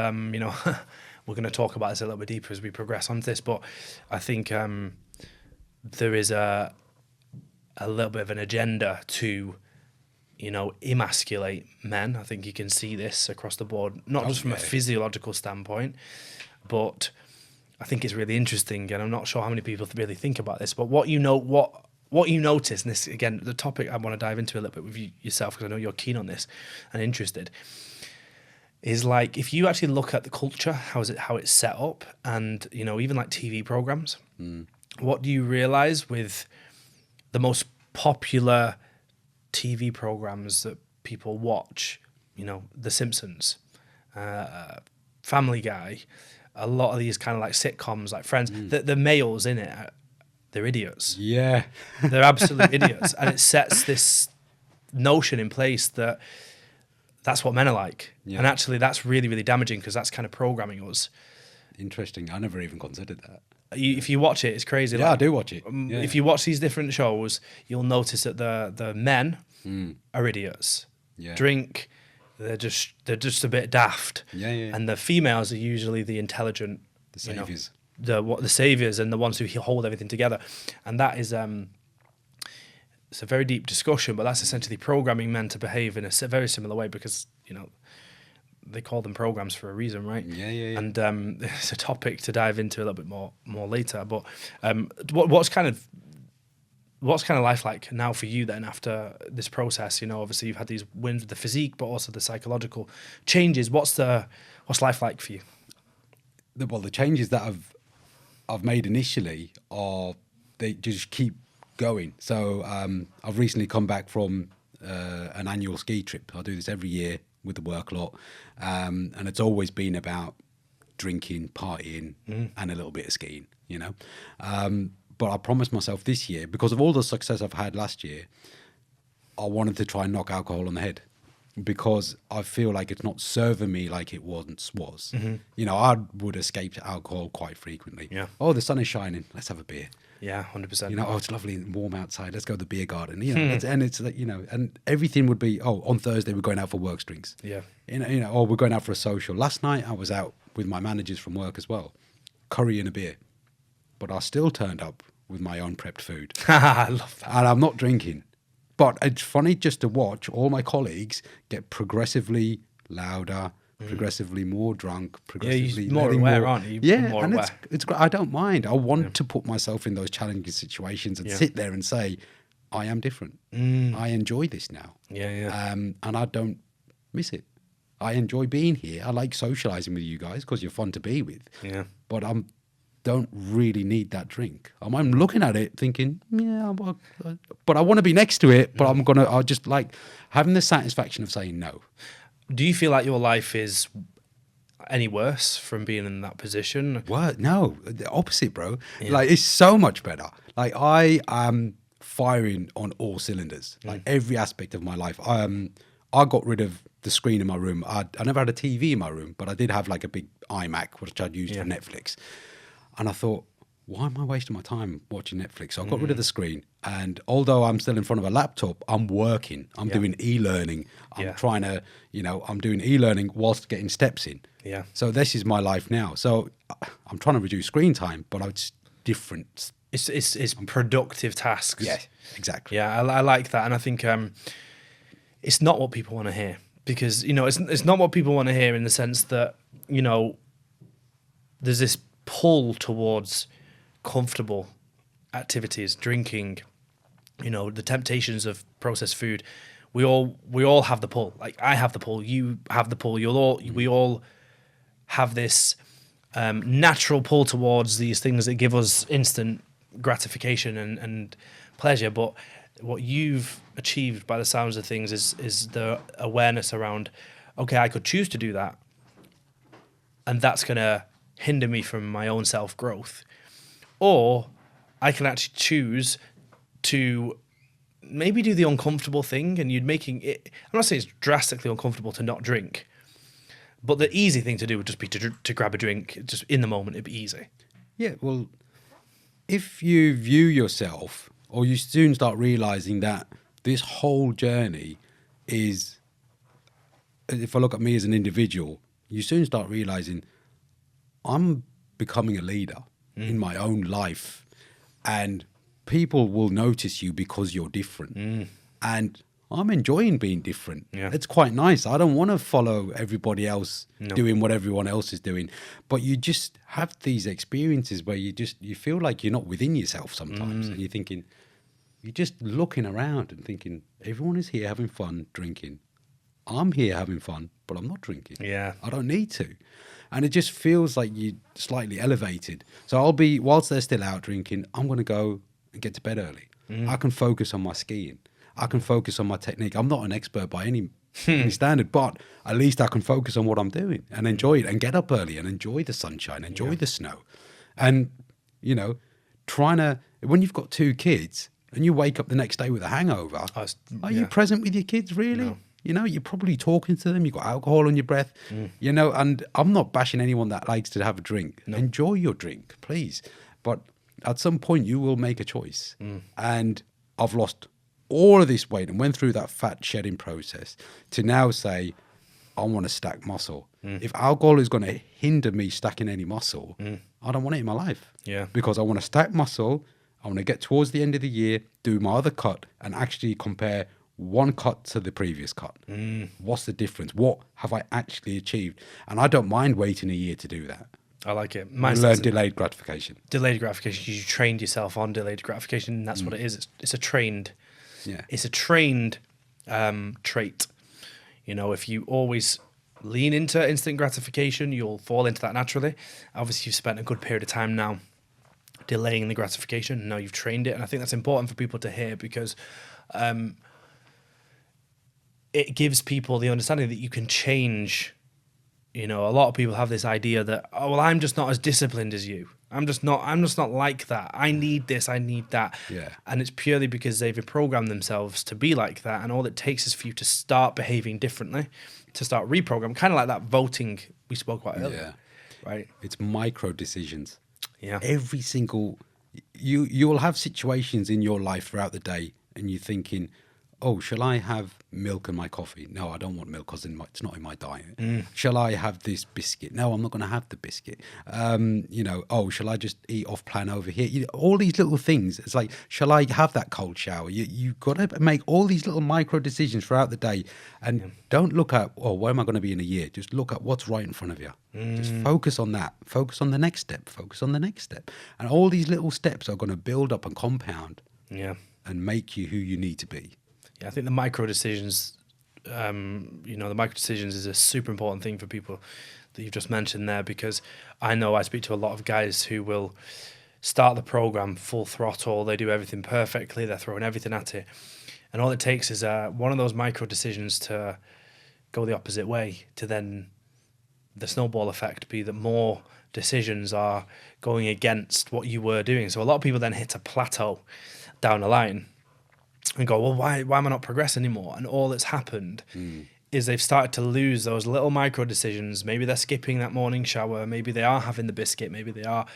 we're going to talk about this a little bit deeper as we progress on this, but I think there is a little bit of an agenda to, emasculate men. I think you can see this across the board, not just from a physiological standpoint, but I think it's really interesting, and I'm not sure how many people really think about this, but what you notice, and this, again, the topic I want to dive into a little bit with yourself, because I know you're keen on this and interested, is like, if you actually look at the culture, how it's set up, and even like TV programs, what do you realize with the most popular TV programs that people watch? The Simpsons, Family Guy, a lot of these kind of like sitcoms, like Friends. The males in it, they're idiots. Yeah, they're absolute idiots, and it sets this notion in place that that's what men are like. And actually that's really, really damaging, because that's kind of programming us. Interesting. I never even considered that. If you watch it, it's crazy. Yeah, I do watch it. If you watch these different shows, you'll notice that the men are idiots. Drink, they're just a bit daft. And the females are usually the intelligent, the saviors. The saviors, and the ones who hold everything together. And that is it's a very deep discussion, but that's essentially programming men to behave in a very similar way, because they call them programs for a reason, right? Yeah. And it's a topic to dive into a little bit more later. But what's kind of life like now for you then after this process? Obviously you've had these wins with the physique, but also the psychological changes. What's life like for you? The changes that I've made initially they just keep going. So I've recently come back from an annual ski trip. I do this every year with the work lot, and it's always been about drinking, partying, and a little bit of skiing. But I promised myself this year, because of all the success I've had last year, I wanted to try and knock alcohol on the head, because I feel like it's not serving me like it once was. You know, I would escape alcohol quite frequently. Yeah. Oh, the sun is shining. Let's have a beer. Yeah, 100%. You know, oh, it's lovely and warm outside. Let's go to the beer garden. You know, and it's like, you know, and everything would be, oh, on Thursday we're going out for work drinks. Yeah. You know, or we're going out for a social. Last night I was out with my managers from work as well, curry and a beer, but I still turned up with my own prepped food. I love that. And I'm not drinking. But it's funny just to watch all my colleagues get progressively louder, progressively more drunk, progressively you're more letting aware, aren't you? Yeah, More and aware. it's great. I don't mind. I want to put myself in those challenging situations and sit there and say, I am different. I enjoy this now. Yeah. And I don't miss it. I enjoy being here. I like socializing with you guys because you're fun to be with. Yeah. But I don't really need that drink. I'm looking at it thinking, yeah, but I want to be next to it. But I just like having the satisfaction of saying no. Do you feel like your life is any worse from being in that position? What? No, the opposite, bro. Like, it's so much better. Like, I am firing on all cylinders, like every aspect of my life. I got rid of the screen in my room. I never had a TV in my room, but I did have like a big iMac, which I'd used for Netflix. And I thought, why am I wasting my time watching Netflix? So I got rid of the screen. And although I'm still in front of a laptop, I'm working. I'm doing e-learning. I'm trying to, you know, I'm doing e-learning whilst getting steps in. Yeah. So this is my life now. So I'm trying to reduce screen time, but it's different. It's productive tasks. Yeah, exactly. Yeah, I like that. And I think it's not what people want to hear. Because, you know, it's not what people want to hear in the sense that, you know, there's this pull towards comfortable activities, drinking, you know, the temptations of processed food. We all have the pull. Like, I have the pull, you have the pull, we all have this natural pull towards these things that give us instant gratification and pleasure. But what you've achieved by the sounds of things is the awareness around, okay, I could choose to do that, and that's going to hinder me from my own self-growth. Or I can actually choose to maybe do the uncomfortable thing, and you're making it, I'm not saying it's drastically uncomfortable to not drink, but the easy thing to do would just be to grab a drink just in the moment. It'd be easy. Yeah, well, if you view yourself, or you soon start realizing that this whole journey is, if I look at me as an individual, you soon start realizing I'm becoming a leader in my own life, and people will notice you because you're different. And I'm enjoying being different. Yeah. It's quite nice. I don't want to follow everybody else doing what everyone else is doing. But you just have these experiences where you feel like you're not within yourself sometimes. And you're thinking, you're just looking around and thinking, everyone is here having fun, drinking. I'm here having fun, but I'm not drinking. Yeah. I don't need to. And it just feels like you're slightly elevated. So I'll be, whilst they're still out drinking, I'm going to go and get to bed early. I can focus on my skiing. I can focus on my technique. I'm not an expert by any standard, but at least I can focus on what I'm doing and enjoy it, and get up early and enjoy the sunshine, enjoy the snow. And, you know, when you've got 2 kids and you wake up the next day with a hangover, are you present with your kids, really? No. You know, you're probably talking to them. You've got alcohol on your breath, you know, and I'm not bashing anyone that likes to have a drink. No. Enjoy your drink, please. But at some point you will make a choice. And I've lost all of this weight and went through that fat shedding process to now say, I want to stack muscle. If alcohol is going to hinder me stacking any muscle, I don't want it in my life. Yeah. Because I want to stack muscle. I want to get towards the end of the year, do my other cut, and actually compare one cut to the previous cut. What's the difference? What have I actually achieved? And I don't mind waiting a year to do that. I like it. Learn delayed gratification. Delayed gratification. You trained yourself on delayed gratification, and that's what it is. It's a trained. Yeah. It's a trained trait. You know, if you always lean into instant gratification, you'll fall into that naturally. Obviously, you've spent a good period of time now delaying the gratification. Now you've trained it, and I think that's important for people to hear, because it gives people the understanding that you can change You know, a lot of people have this idea that, oh, well, I'm just not as disciplined as you. I'm just not like that. I need this, I need that. Yeah. And it's purely because they've programmed themselves to be like that. And all it takes is for you to start behaving differently, to start reprogram, kind of like that voting we spoke about earlier. Yeah. Right. It's micro decisions. Yeah. Every single, you will have situations in your life throughout the day and you're thinking, oh, shall I have milk in my coffee? No, I don't want milk because it's not in my diet. Shall I have this biscuit? No, I'm not going to have the biscuit. You know, oh, shall I just eat off plan over here? All these little things. It's like, shall I have that cold shower? You've got to make all these little micro decisions throughout the day, and don't look at, oh, where am I going to be in a year? Just look at what's right in front of you. Just focus on that. Focus on the next step. Focus on the next step. And all these little steps are going to build up and compound and make you who you need to be. Yeah, I think the micro decisions, the micro decisions is a super important thing for people that you've just mentioned there, because I know I speak to a lot of guys who will start the program full throttle. They do everything perfectly. They're throwing everything at it. And all it takes is one of those micro decisions to go the opposite way, to then the snowball effect be that more decisions are going against what you were doing. So a lot of people then hit a plateau down the line and go, well, why am I not progressing anymore? And all that's happened is they've started to lose those little micro decisions. Maybe they're skipping that morning shower. Maybe they are having the biscuit. Maybe they are,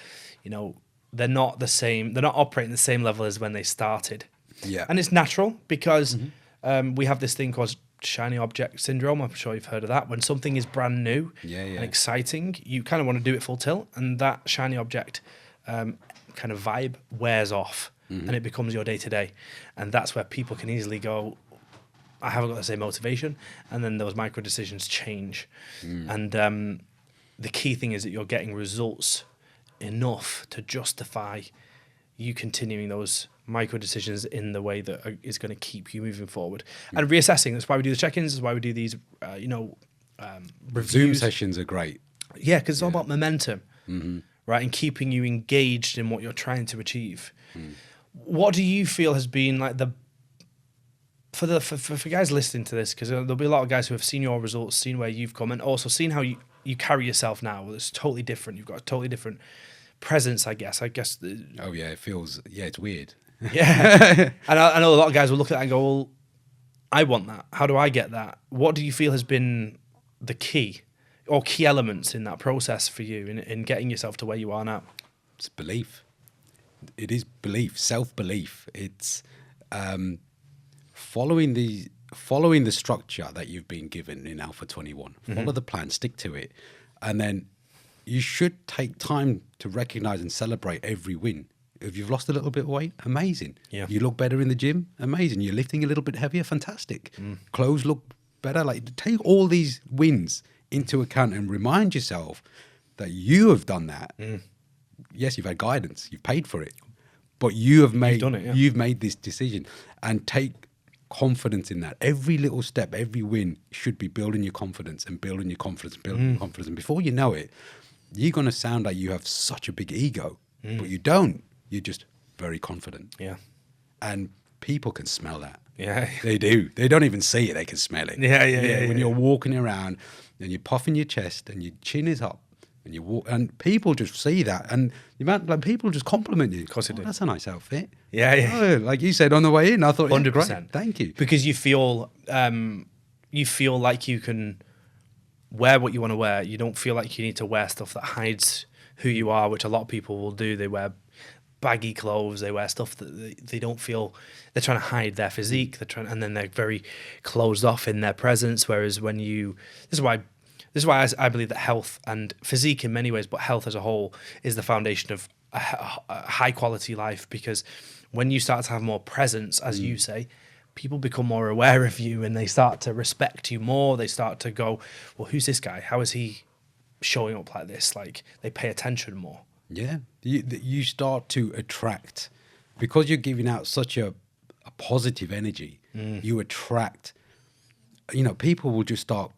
they're not the same. They're not operating the same level as when they started. Yeah. And it's natural because we have this thing called shiny object syndrome. I'm sure you've heard of that. When something is brand new and exciting, you kind of want to do it full tilt. And that shiny object kind of vibe wears off. And it becomes your day-to-day. And that's where people can easily go, I haven't got the same motivation. And then those micro decisions change. And the key thing is that you're getting results enough to justify you continuing those micro decisions in the way that is going to keep you moving forward. And reassessing, that's why we do the check-ins, that's why we do these, reviews. Zoom sessions are great. Yeah, because it's all about momentum, right? And keeping you engaged in what you're trying to achieve. What do you feel has been like for guys listening to this, because there'll be a lot of guys who have seen your results, seen where you've come, and also seen how you carry yourself now. It's totally different. You've got a totally different presence, I guess. Oh yeah, it's weird. Yeah. And I know a lot of guys will look at that and go, well, I want that. How do I get that? What do you feel has been the key or key elements in that process for you in getting yourself to where you are now? It's belief. It is belief, self-belief. It's following the structure that you've been given in Alpha21. Follow the plan, stick to it. And then you should take time to recognize and celebrate every win. If you've lost a little bit of weight, amazing. Yeah. You look better in the gym, amazing. You're lifting a little bit heavier, fantastic. Clothes look better. Like, take all these wins into account and remind yourself that you have done that. Yes, you've had guidance, you've paid for it, but you've made this decision, and take confidence in that. Every little step, every win should be building your confidence and building your confidence, building your confidence. And before you know it, you're going to sound like you have such a big ego, but you don't. You're just very confident. Yeah. And people can smell that. Yeah. They do. They don't even see it. They can smell it. Yeah. When you're walking around and you're puffing your chest and your chin is up, and you walk, and people just see that, and people just compliment you. Of course they do. That's a nice outfit. Yeah. Oh, like you said on the way in, I thought, 100%. Great, thank you. Because you feel like you can wear what you want to wear. You don't feel like you need to wear stuff that hides who you are, which a lot of people will do. They wear baggy clothes. They wear stuff that they don't feel. They're trying to hide their physique. And then they're very closed off in their presence. Whereas when this is why I believe that health and physique in many ways, but health as a whole, is the foundation of a high quality life. Because when you start to have more presence, as you say, people become more aware of you and they start to respect you more. They start to go, well, who's this guy? How is he showing up like this? Like, they pay attention more. Yeah. You start to attract, because you're giving out such a positive energy, you attract, people will just start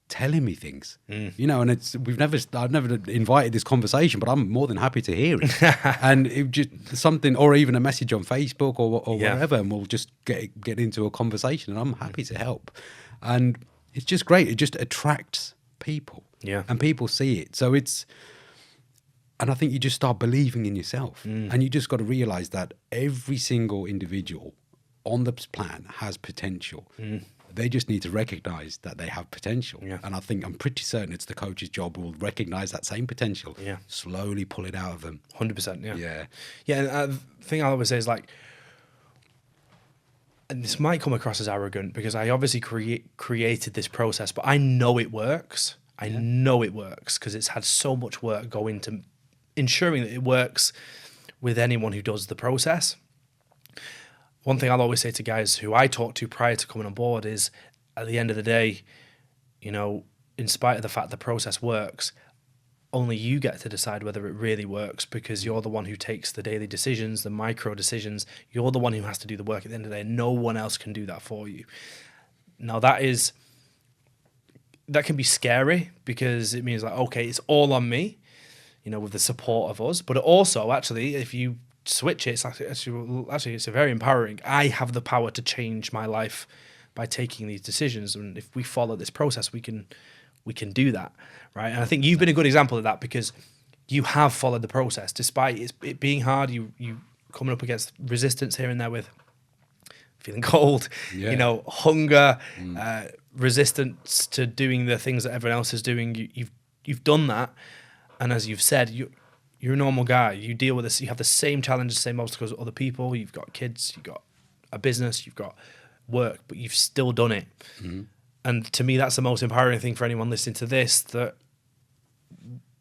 telling me things, and I've never invited this conversation, but I'm more than happy to hear it. And it just something, or even a message on Facebook or whatever, and we'll just get into a conversation, and I'm happy to help. And it's just great. It just attracts people. Yeah. And people see it. So and I think you just start believing in yourself. And you just got to realize that every single individual on the plan has potential. They just need to recognize that they have potential. Yeah. And I'm pretty certain it's the coach's job who will recognize that same potential, slowly pull it out of them. 100%. Yeah. Yeah. Yeah. And the thing I always say is like, and this might come across as arrogant because I obviously created this process, but I know it works. I know it works because it's had so much work go into ensuring that it works with anyone who does the process. One thing I'll always say to guys who I talk to prior to coming on board is, at the end of the day, you know, in spite of the fact the process works, only you get to decide whether it really works, because you're the one who takes the daily decisions, the micro decisions. You're the one who has to do the work at the end of the day. No one else can do that for you. Now that can be scary because it means like, okay, it's all on me, you know, with the support of us. But also, actually, if you switch it, it's actually it's very empowering. I have the power to change my life by taking these decisions, and if we follow this process, we can do that, right? And I think you've been a good example of that because you have followed the process despite it being hard. You coming up against resistance here and there with feeling cold, you know, hunger, resistance to doing the things that everyone else is doing. You've done that, and as you've said, you're a normal guy. You deal with this. You have the same challenges, same obstacles as other people. You've got kids. You've got a business. You've got work, but you've still done it. And to me, that's the most empowering thing for anyone listening to this. That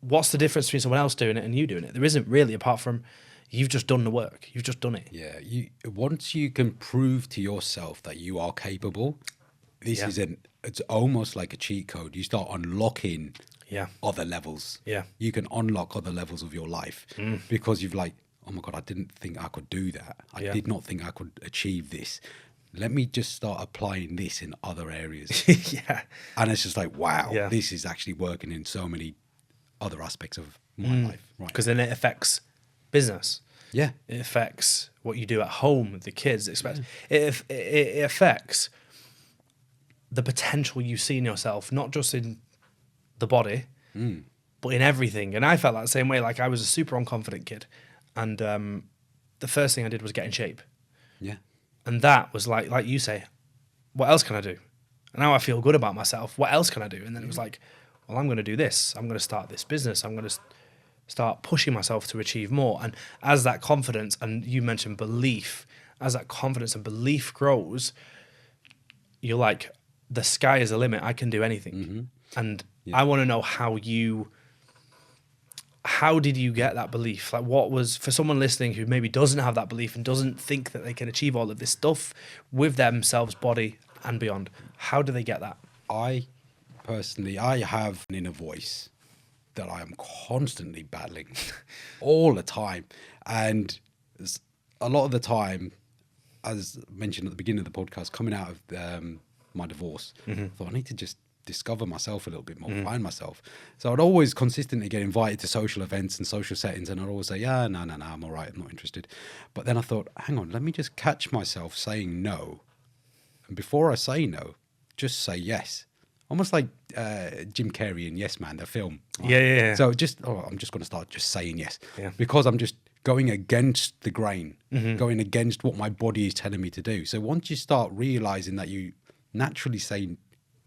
what's the difference between someone else doing it and you doing it? There isn't really, apart from you've just done the work. You've just done it. Yeah. Once you can prove to yourself that you are capable, it's almost like a cheat code. You start unlocking other levels. Yeah. You can unlock other levels of your life because you've like, oh my God, I didn't think I could do that. I did not think I could achieve this. Let me just start applying this in other areas. And it's just like, wow, this is actually working in so many other aspects of my life. Right. Because then it affects business. Yeah. It affects what you do at home with the kids. It affects the potential you see in yourself, not just in the body, but in everything. And I felt that same way. Like I was a super unconfident kid. And the first thing I did was get in shape. Yeah. And that was like you say, what else can I do? And now I feel good about myself. What else can I do? And then it was like, well, I'm going to do this. I'm going to start this business. I'm going to start pushing myself to achieve more. And as that confidence, and you mentioned belief, as that confidence and belief grows, you're like, the sky is the limit. I can do anything. And I want to know how did you get that belief? Like what was, for someone listening who maybe doesn't have that belief and doesn't think that they can achieve all of this stuff with themselves, body and beyond, how do they get that? I have an inner voice that I am constantly battling all the time. And a lot of the time, as mentioned at the beginning of the podcast, coming out of my divorce, I thought I need to just discover myself a little bit more, find myself. So I'd always consistently get invited to social events and social settings, and I'd always say, no, I'm all right, I'm not interested. But then I thought, hang on, let me just catch myself saying no. And before I say no, just say yes. Almost like Jim Carrey in Yes Man, the film. Right? Yeah. So I'm just going to start just saying yes. Because I'm just going against the grain, going against what my body is telling me to do. So once you start realizing that you naturally say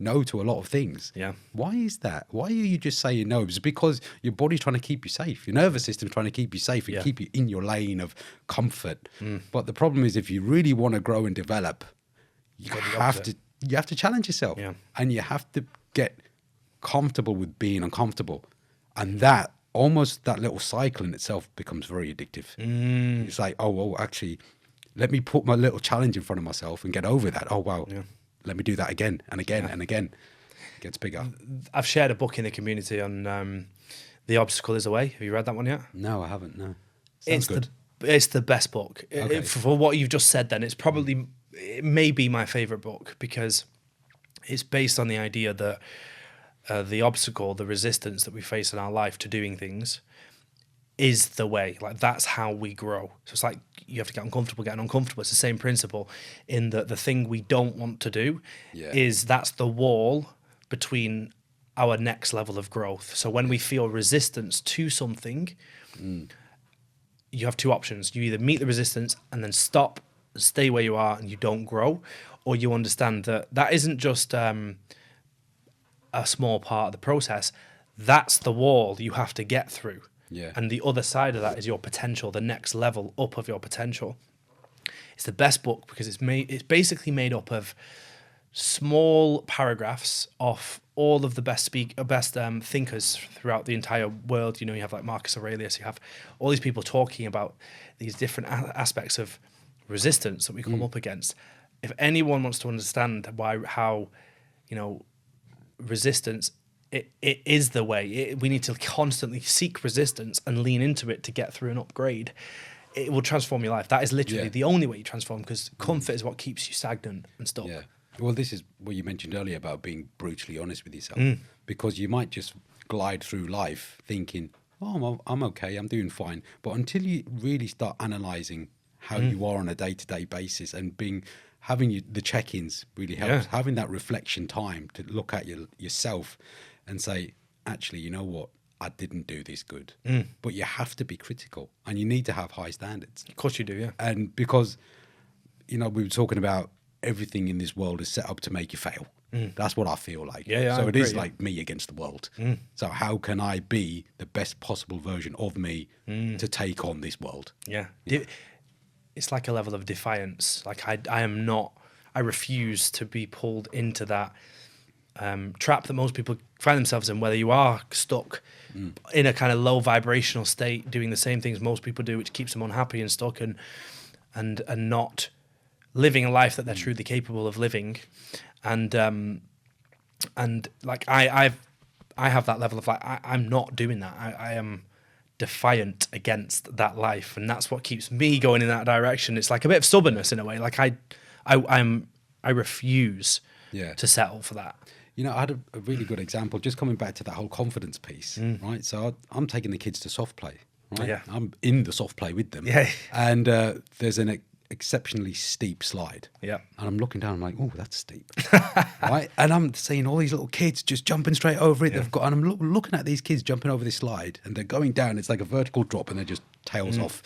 no to a lot of things. Why is that? Why are you just saying no? It's because your body's trying to keep you safe. Your nervous system's trying to keep you safe and keep you in your lane of comfort. But the problem is, if you really want to grow and develop, you have to challenge yourself. And you have to get comfortable with being uncomfortable. And that little cycle in itself becomes very addictive. It's like, oh, well, actually, let me put my little challenge in front of myself and get over that. Oh, wow. Let me do that again and again and again. It gets bigger. I've shared a book in the community on The Obstacle is a Way. Have you read that one yet? No, I haven't, no. Sounds good. It's the best book. Okay. For what you've just said then, it may be my favourite book because it's based on the idea that the obstacle, the resistance that we face in our life to doing things is the way. Like that's how we grow. So it's like you have to get uncomfortable, getting uncomfortable. It's the same principle in that the thing we don't want to do is that's the wall between our next level of growth. So when we feel resistance to something, you have two options. You either meet the resistance and then stop, stay where you are, and you don't grow, or you understand that that isn't just a small part of the process. That's the wall you have to get through. Yeah. And the other side of that is your potential, the next level up of your potential. It's the best book because it's basically made up of small paragraphs of all of the best thinkers throughout the entire world. You know, you have like Marcus Aurelius, you have all these people talking about these different aspects of resistance that we come up against. If anyone wants to understand how, you know, resistance, it is the way. We need to constantly seek resistance and lean into it to get through an upgrade. It will transform your life. That is literally the only way you transform, because comfort is what keeps you stagnant and stuck. Yeah. Well, this is what you mentioned earlier about being brutally honest with yourself, because you might just glide through life thinking, oh, I'm okay, I'm doing fine. But until you really start analysing how you are on a day-to-day basis and having the check-ins really helps. Yeah. Having that reflection time to look at yourself and say, actually, you know what? I didn't do this good. But you have to be critical and you need to have high standards. Of course you do, yeah. And because, you know, we were talking about everything in this world is set up to make you fail. That's what I feel like. Yeah, so it is like me against the world. So how can I be the best possible version of me to take on this world? Yeah. It's like a level of defiance. Like I refuse to be pulled into that trap that most people find themselves in, whether you are stuck in a kind of low vibrational state, doing the same things most people do, which keeps them unhappy and stuck and not living a life that they're truly capable of living. And like I have that level of like, I'm not doing that. I am defiant against that life, and that's what keeps me going in that direction. It's like a bit of stubbornness in a way. Like I refuse to settle for that. You know, I had a really good example, just coming back to that whole confidence piece, right? So I'm taking the kids to soft play, right? Yeah. I'm in the soft play with them. Yeah. And there's an exceptionally steep slide. Yeah. And I'm looking down, I'm like, oh, that's steep. Right? And I'm seeing all these little kids just jumping straight over it. And I'm looking at these kids jumping over this slide and they're going down. It's like a vertical drop and they're just tails off.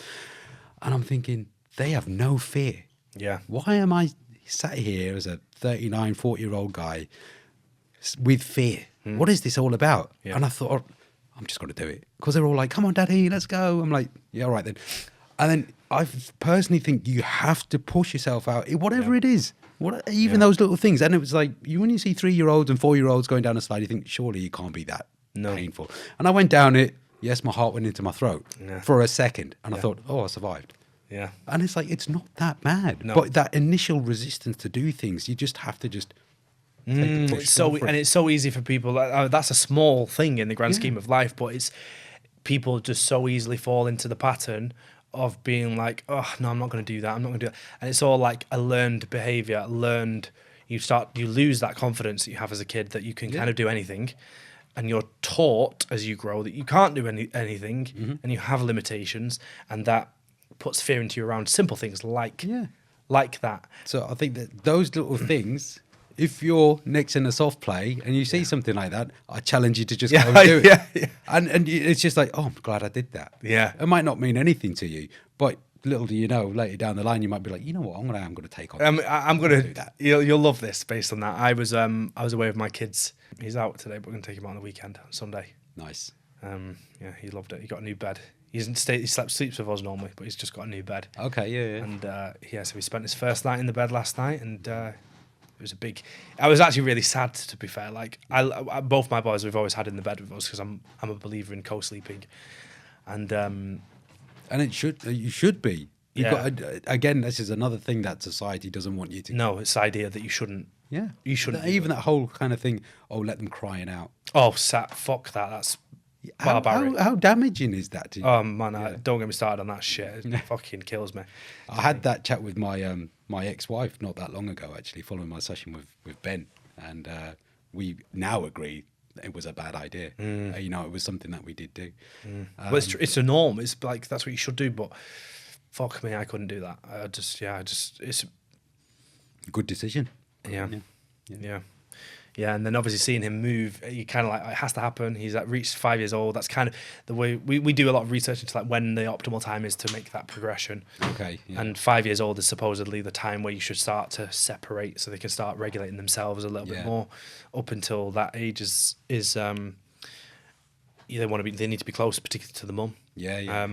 And I'm thinking, they have no fear. Yeah. Why am I sat here as a 39, 40-year-old guy with fear? What is this all about? Yeah. And I thought, I'm just going to do it. Because they're all like, come on, Daddy, let's go. I'm like, yeah, all right then. And then I personally think you have to push yourself out, whatever it is. Even those little things. And it was like, when you see 3-year-olds and 4-year-olds going down a slide, you think, surely it can't be that painful. And I went down it. Yes, my heart went into my throat for a second. And I thought, oh, I survived. Yeah. And it's like, it's not that bad. No. But that initial resistance to do things, you just have to just take the push. It's so easy for people. That's a small thing in the grand scheme of life, but people just so easily fall into the pattern of being like, oh no, I'm not going to do that. I'm not going to do that. And it's all like a learned behavior. You lose that confidence that you have as a kid that you can kind of do anything, and you're taught as you grow that you can't do anything, and you have limitations, and that puts fear into you around simple things like that. So I think that those little things, if you're next in a soft play and you see something like that, I challenge you to just go and do it. Yeah. And it's just like, oh, I'm glad I did that. Yeah. It might not mean anything to you, but little do you know, later down the line, you might be like, you know what, I'm going to take on. I'm going to do that. You'll love this based on that. I was away with my kids. He's out today, but we're going to take him out on the weekend, on Sunday. Nice. He loved it. He got a new bed. He sleeps with us normally, but he's just got a new bed. Okay, yeah. And so he spent his first night in the bed last night, and it was I was actually really sad, to be fair. Like both my boys we've always had in the bed with us because I'm a believer in co-sleeping, and you should be. Again, this is another thing that society doesn't want you to. No, it's the idea that you shouldn't. Yeah, you shouldn't. Even that whole kind of thing. Oh, let them crying out. Oh, fuck that. That's barbaric. How damaging is that to you? Oh man, don't get me started on that shit. It fucking kills me. I had that chat with my my ex-wife not that long ago, actually, following my session with Ben, and we now agree that it was a bad idea. You know, it was something that we did do. Well, it's a norm. It's like that's what you should do, but fuck me, I couldn't do that. It's a good decision. Yeah. Yeah, and then obviously seeing him move, you kind of like, it has to happen. He's reached 5 years old. That's kind of the way we do a lot of research into like when the optimal time is to make that progression. Okay. Yeah. And 5 years old is supposedly the time where you should start to separate so they can start regulating themselves a little bit more. Up until that age they need to be close, particularly to the mum. Yeah.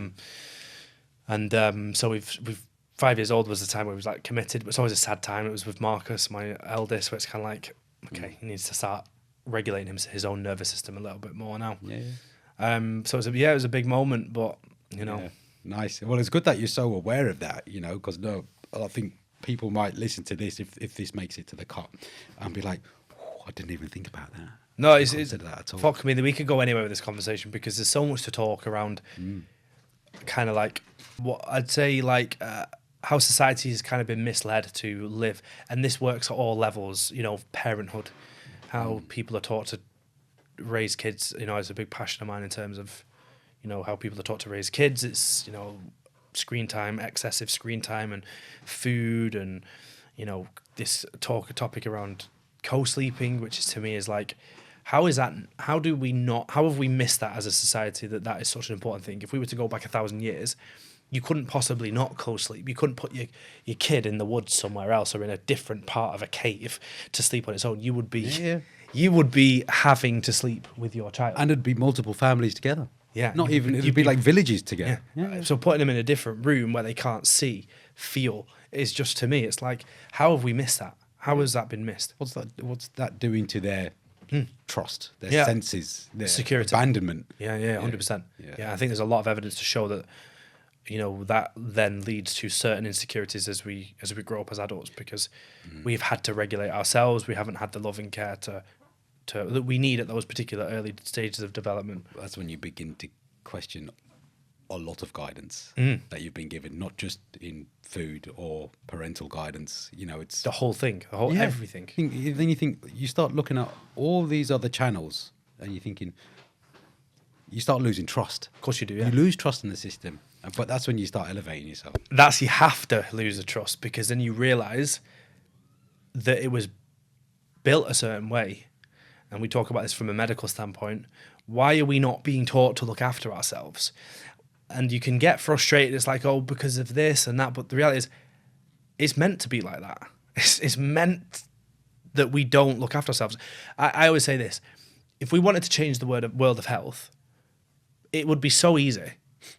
So we've 5 years old was the time where we was like committed. But it's always a sad time. It was with Marcus, my eldest, where it's kind of like, okay, he needs to start regulating his own nervous system a little bit more now. So it was a big moment, but you know. Yeah. Nice. Well, it's good that you're so aware of that, you know, because I think people might listen to this if this makes it to the cut and be like, oh, I didn't even think about that. No, it's that at all. fuck me. We could go anywhere with this conversation because there's so much to talk around. Kind of like what I'd say, like how society has kind of been misled to live, and this works at all levels. You know, parenthood, how people are taught to raise kids. You know, is a big passion of mine in terms of, you know, how people are taught to raise kids. It's, you know, screen time, excessive screen time, and food, and you know, this topic around co-sleeping, which is to me is like, how have we missed that as a society, that is such an important thing? If we were to go back 1,000 years, you couldn't possibly not co-sleep. You couldn't put your kid in the woods somewhere else or in a different part of a cave to sleep on its own. You would be having to sleep with your child. And it'd be multiple families together. Yeah. Not even, it'd be like villages together. Yeah. So putting them in a different room where they can't see, feel, is just, to me, it's like, how have we missed that? How has that been missed? What's that doing to their trust, their senses, their security, abandonment? 100%. Yeah, I think there's a lot of evidence to show that, you know, that then leads to certain insecurities as we grow up as adults, because we've had to regulate ourselves. We haven't had the loving care that we need at those particular early stages of development. That's when you begin to question a lot of guidance that you've been given, not just in food or parental guidance. You know, it's the whole thing, everything. Then you start looking at all these other channels, and you're thinking, you start losing trust. Of course you do. Yeah. You lose trust in the system, but that's when you start elevating yourself. You have to lose the trust, because then you realise that it was built a certain way. And we talk about this from a medical standpoint. Why are we not being taught to look after ourselves? And you can get frustrated. It's like, oh, because of this and that. But the reality is, it's meant to be like that. It's meant that we don't look after ourselves. I always say this. If we wanted to change the world of health, it would be so easy.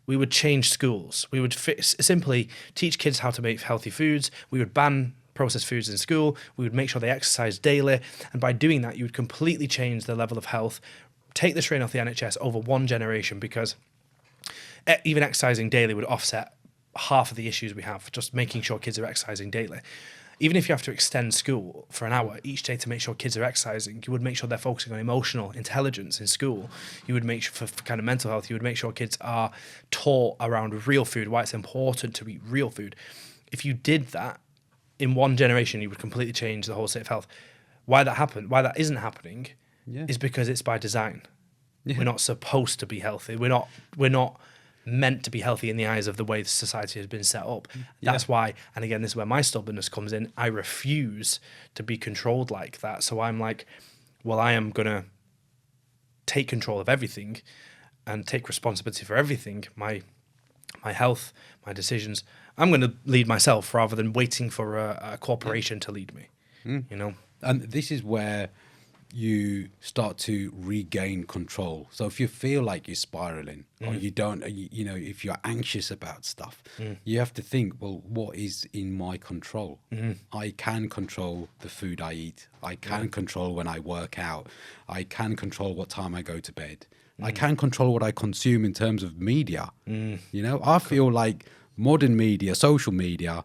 We would change schools. We would simply teach kids how to make healthy foods. We would ban processed foods in school. We would make sure they exercise daily. And by doing that, you would completely change the level of health, take the strain off the NHS over one generation, because even exercising daily would offset half of the issues we have, just making sure kids are exercising daily. Even if you have to extend school for an hour each day to make sure kids are exercising, you would make sure they're focusing on emotional intelligence in school. You would make sure, for kind of mental health, you would make sure kids are taught around real food, why it's important to eat real food. If you did that in one generation, you would completely change the whole state of health. Why that isn't happening is because it's by design. We're not supposed to be healthy. We're not meant to be healthy in the eyes of the way society has been set up. That's why, and again, this is where my stubbornness comes in, I refuse to be controlled like that. So I'm like, well, I am going to take control of everything and take responsibility for everything, my health, my decisions. I'm going to lead myself rather than waiting for a corporation to lead me, you know? And this is where you start to regain control. So if you feel like you're spiraling or you don't, you know, if you're anxious about stuff, you have to think, well, what is in my control? I can control the food I eat. I can control when I work out. I can control what time I go to bed. I can control what I consume in terms of media. You know, I feel like modern media, social media,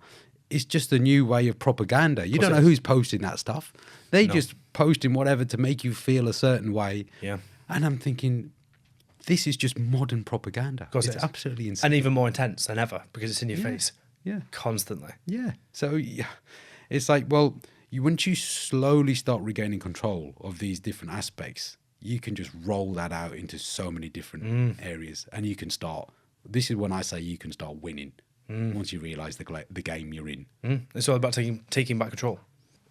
is just a new way of propaganda. You don't know who's posting that stuff. They just posting whatever to make you feel a certain way. Yeah. And I'm thinking, this is just modern propaganda. It's absolutely insane. And even more intense than ever, because it's in your face. Yeah. Constantly. Yeah. So it's like, well, once you slowly start regaining control of these different aspects, you can just roll that out into so many different areas. And you can start, this is when I say you can start winning. Once you realise the game you're in. It's all about taking back control.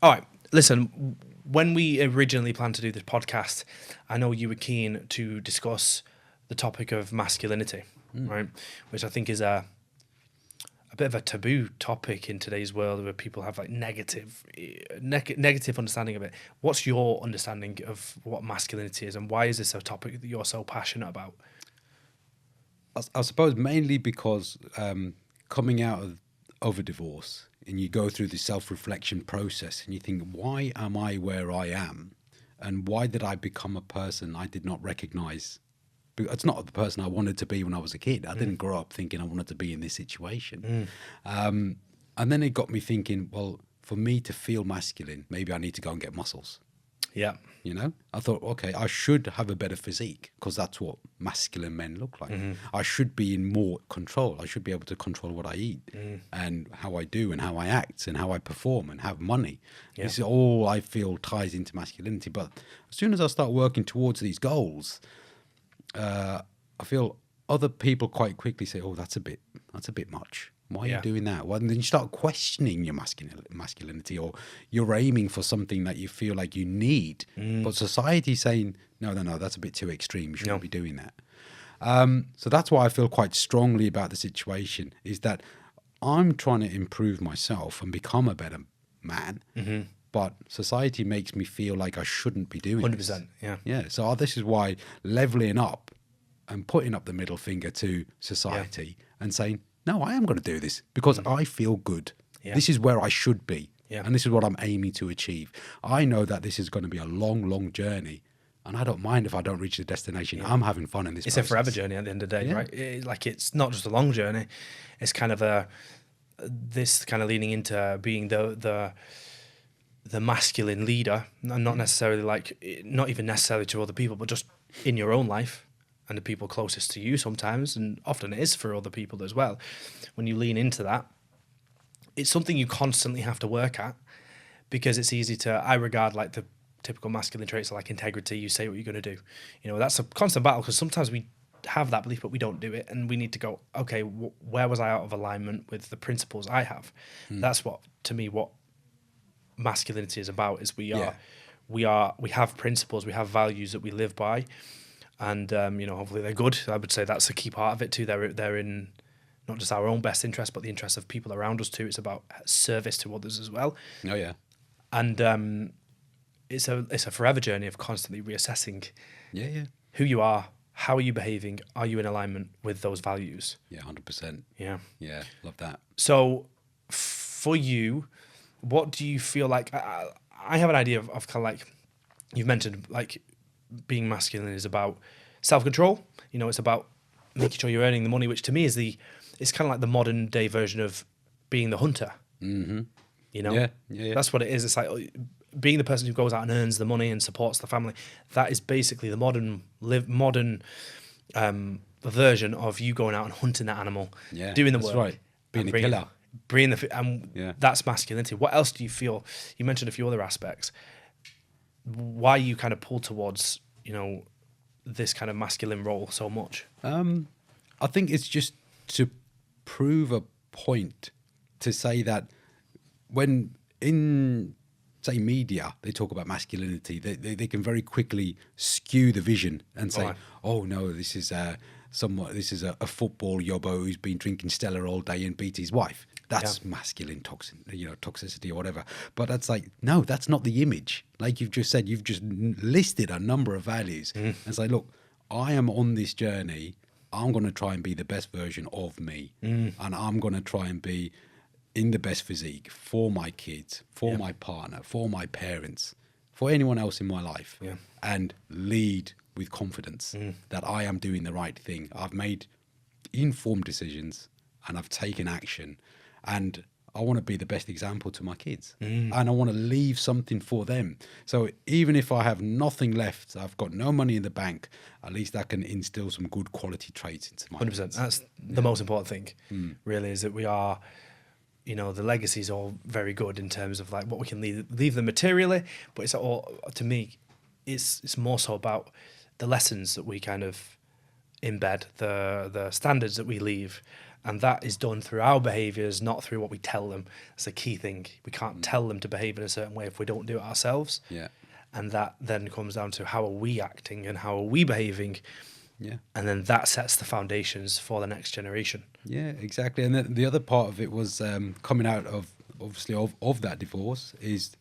All right, listen, when we originally planned to do this podcast, I know you were keen to discuss the topic of masculinity, right? Which I think is a bit of a taboo topic in today's world, where people have like negative understanding of it. What's your understanding of what masculinity is, and why is this a topic that you're so passionate about? I suppose mainly because coming out of a divorce, and you go through the self-reflection process, and you think, why am I where I am? And why did I become a person I did not recognize? It's not the person I wanted to be when I was a kid. I didn't grow up thinking I wanted to be in this situation. And then it got me thinking, well, for me to feel masculine, maybe I need to go and get muscles. Yeah. You know, I thought, okay, I should have a better physique, because that's what masculine men look like. I should be in more control. I should be able to control what I eat and how I do and how I act and how I perform and have money. Yeah. This is all I feel ties into masculinity. But as soon as I start working towards these goals, I feel other people quite quickly say, oh, that's a bit much. Why are you doing that? Well, and then you start questioning your masculinity, or you're aiming for something that you feel like you need. But society's saying, no, that's a bit too extreme. You shouldn't be doing that. So that's why I feel quite strongly about the situation, is that I'm trying to improve myself and become a better man. But society makes me feel like I shouldn't be doing 100%, this. Yeah. So this is why leveling up and putting up the middle finger to society and saying, no, I am going to do this because I feel good. This is where I should be. And this is what I'm aiming to achieve. I know that this is going to be a long, long journey. And I don't mind if I don't reach the destination. I'm having fun in this process. It's a forever journey at the end of the day, right? It's not just a long journey. It's kind of this kind of leaning into being the masculine leader, and not necessarily not even necessarily to other people, but just in your own life and the people closest to you sometimes, and often it is for other people as well. When you lean into that, it's something you constantly have to work at, because it's easy to, I regard like the typical masculine traits like integrity. You say what you're going to do. You know, that's a constant battle, because sometimes we have that belief, but we don't do it. And we need to go, okay, where was I out of alignment with the principles I have? That's what masculinity is about, is we have principles, we have values that we live by. And, hopefully they're good. I would say that's a key part of it too. They're in not just our own best interest, but the interest of people around us too. It's about service to others as well. Oh, yeah. And it's a forever journey of constantly reassessing who you are, how are you behaving, are you in alignment with those values? Yeah, 100%. Yeah. Yeah, love that. So for you, what do you feel like? I have an idea of kind of like, you've mentioned, like, being masculine is about self-control. You know, it's about making sure you're earning the money, which to me is it's kind of like the modern day version of being the hunter. You know, that's what it is. It's like being the person who goes out and earns the money and supports the family. That is basically the modern version of you going out and hunting that animal, doing the work, right. Being a killer, that's masculinity. What else do you feel? You mentioned a few other aspects. Why you kind of pull towards, this kind of masculine role so much? I think it's just to prove a point, to say that when in, say, media, they talk about masculinity, they can very quickly skew the vision and say, oh no, this is a football yobbo who's been drinking Stella all day and beat his wife. That's masculine toxicity or whatever. But that's like, no, that's not the image. Like you've just said, you've just listed a number of values. And it's like, look, I am on this journey. I'm going to try and be the best version of me. And I'm going to try and be in the best physique for my kids, for my partner, for my parents, for anyone else in my life. And lead with confidence that I am doing the right thing. I've made informed decisions and I've taken action. And I want to be the best example to my kids. And I want to leave something for them. So even if I have nothing left, I've got no money in the bank, at least I can instill some good quality traits into my 100%. kids. That's the most important thing, really, is that we are, the legacy is all very good in terms of like what we can leave them materially. But it's all, to me, it's more so about the lessons that we kind of in bed, the standards that we leave. And that is done through our behaviours, not through what we tell them. That's a key thing. We can't tell them to behave in a certain way if we don't do it ourselves. Yeah. And that then comes down to how are we acting and how are we behaving. Yeah. And then that sets the foundations for the next generation. Yeah, exactly. And then the other part of it was coming out of, obviously, of that divorce is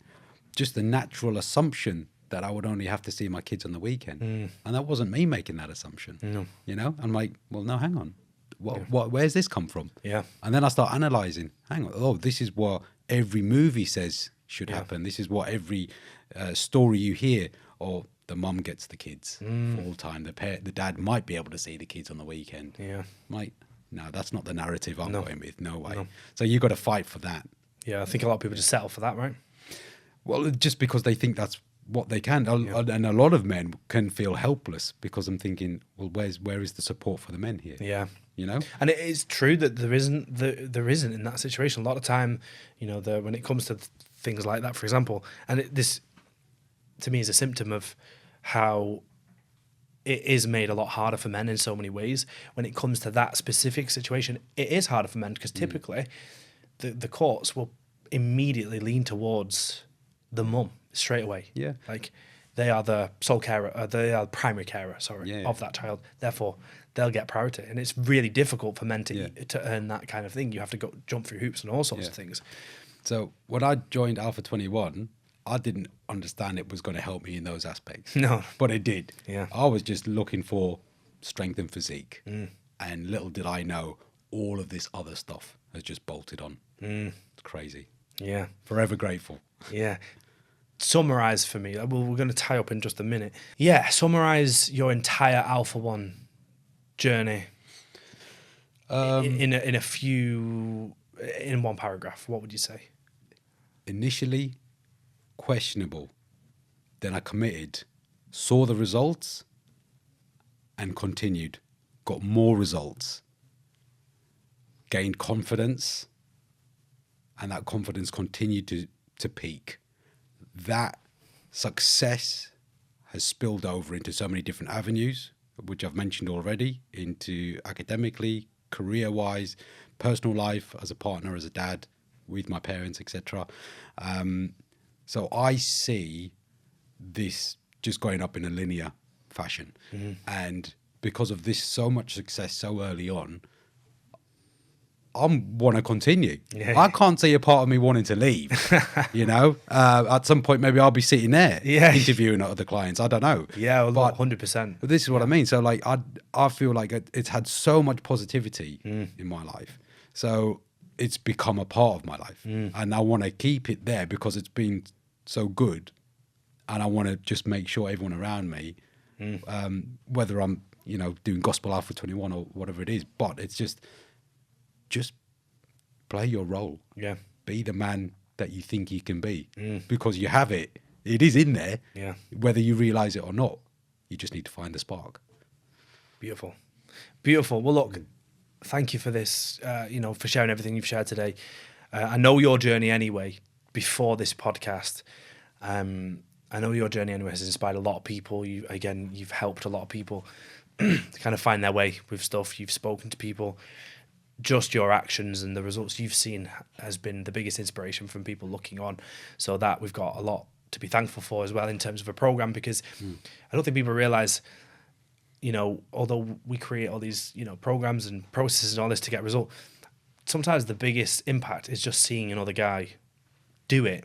just the natural assumption that I would only have to see my kids on the weekend. And that wasn't me making that assumption. No. You know, I'm like, well, no, hang on. Where's this come from? Yeah. And then I start analysing, hang on, oh, this is what every movie says should happen. This is what every story you hear, or the mum gets the kids full time. The dad might be able to see the kids on the weekend. Yeah. Like, no, that's not the narrative I'm going with. No way. No. So you've got to fight for that. Yeah, I think a lot of people just settle for that, right? Well, just because they think that's what they can. And a lot of men can feel helpless because I'm thinking, well, where is the support for the men here? Yeah. You know? And it is true that there isn't in that situation. A lot of time, you know, when it comes to things like that, for example, and this to me is a symptom of how it is made a lot harder for men in so many ways. When it comes to that specific situation, it is harder for men because typically the courts will immediately lean towards the mum straight away. Yeah. Like they are the sole carer, they are the primary carer, of that child. Therefore, they'll get priority. And it's really difficult for men to earn that kind of thing. You have to jump through hoops and all sorts of things. So when I joined Alpha21, I didn't understand it was going to help me in those aspects. No. But it did. Yeah. I was just looking for strength and physique. And little did I know, all of this other stuff has just bolted on. It's crazy. Yeah. Forever grateful. Yeah. Summarize for me. Well, we're going to tie up in just a minute. Yeah. Summarize your entire Alpha 1 journey in one paragraph. What would you say? Initially questionable. Then I committed, saw the results, and continued. Got more results. Gained confidence, and that confidence continued to peak. That success has spilled over into so many different avenues, which I've mentioned already, into academically, career-wise, personal life, as a partner, as a dad, with my parents, etc. So I see this just going up in a linear fashion. And because of this so much success so early on, I want to continue. Yeah. I can't see a part of me wanting to leave. You know, at some point maybe I'll be sitting there interviewing other clients. I don't know. Yeah, well, but 100%. But this is what I mean. So like, I feel like it's had so much positivity in my life. So it's become a part of my life, and I want to keep it there because it's been so good, and I want to just make sure everyone around me, whether I'm doing Gospel Alpha21 or whatever it is, but it's just play your role. Yeah. Be the man that you think you can be, because you have it. It is in there. Yeah. Whether you realize it or not, you just need to find the spark. Beautiful. Beautiful. Well, look, thank you for this, for sharing everything you've shared today. I know your journey anyway, before this podcast. I know your journey anyway has inspired a lot of people. You've helped a lot of people to kind of find their way with stuff. You've spoken to people. Just your actions and the results you've seen has been the biggest inspiration from people looking on. So that we've got a lot to be thankful for as well in terms of a program, because I don't think people realize, although we create all these, programs and processes and all this to get a result, sometimes the biggest impact is just seeing another guy do it,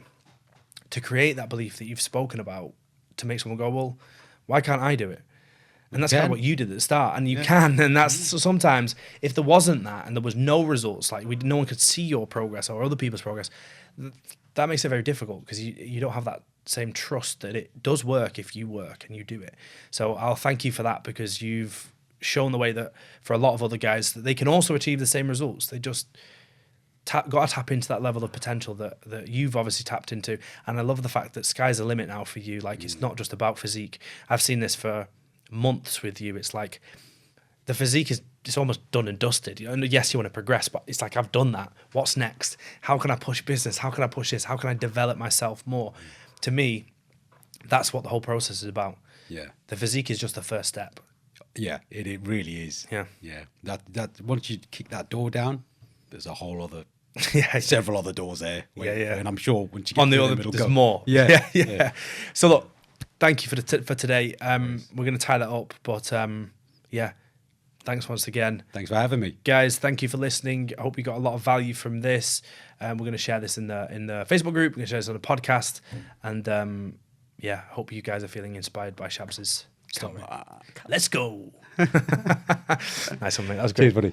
to create that belief that you've spoken about, to make someone go, well, why can't I do it? And that's kind of what you did at the start, and you can. And that's sometimes, if there wasn't that and there was no results, like no one could see your progress or other people's progress, that makes it very difficult, because you don't have that same trust that it does work if you work and you do it. So I'll thank you for that, because you've shown the way that for a lot of other guys that they can also achieve the same results. They just got to tap into that level of potential that you've obviously tapped into. And I love the fact that sky's the limit now for you. Like it's not just about physique. I've seen this for months with you. It's like the physique it's almost done and dusted. And yes, you want to progress, but it's like, I've done that. What's next? How can I push business? How can I push this? How can I develop myself more? To me, that's what the whole process is about. Yeah. The physique is just the first step. Yeah, it really is. Yeah. Yeah. That once you kick that door down, there's a whole other Yeah. several other doors there. Yeah. And I'm sure once you get On the through other, them, it'll there's go. more. Yeah. Yeah. So look, thank you for today. We're going to tie that up, but yeah, thanks once again. Thanks for having me. Guys, thank you for listening. I hope you got a lot of value from this. We're going to share this in the Facebook group. We're going to share this on the podcast. And yeah, hope you guys are feeling inspired by Shabs' story. Let's go. Nice one, mate. That was great. Cheers, buddy.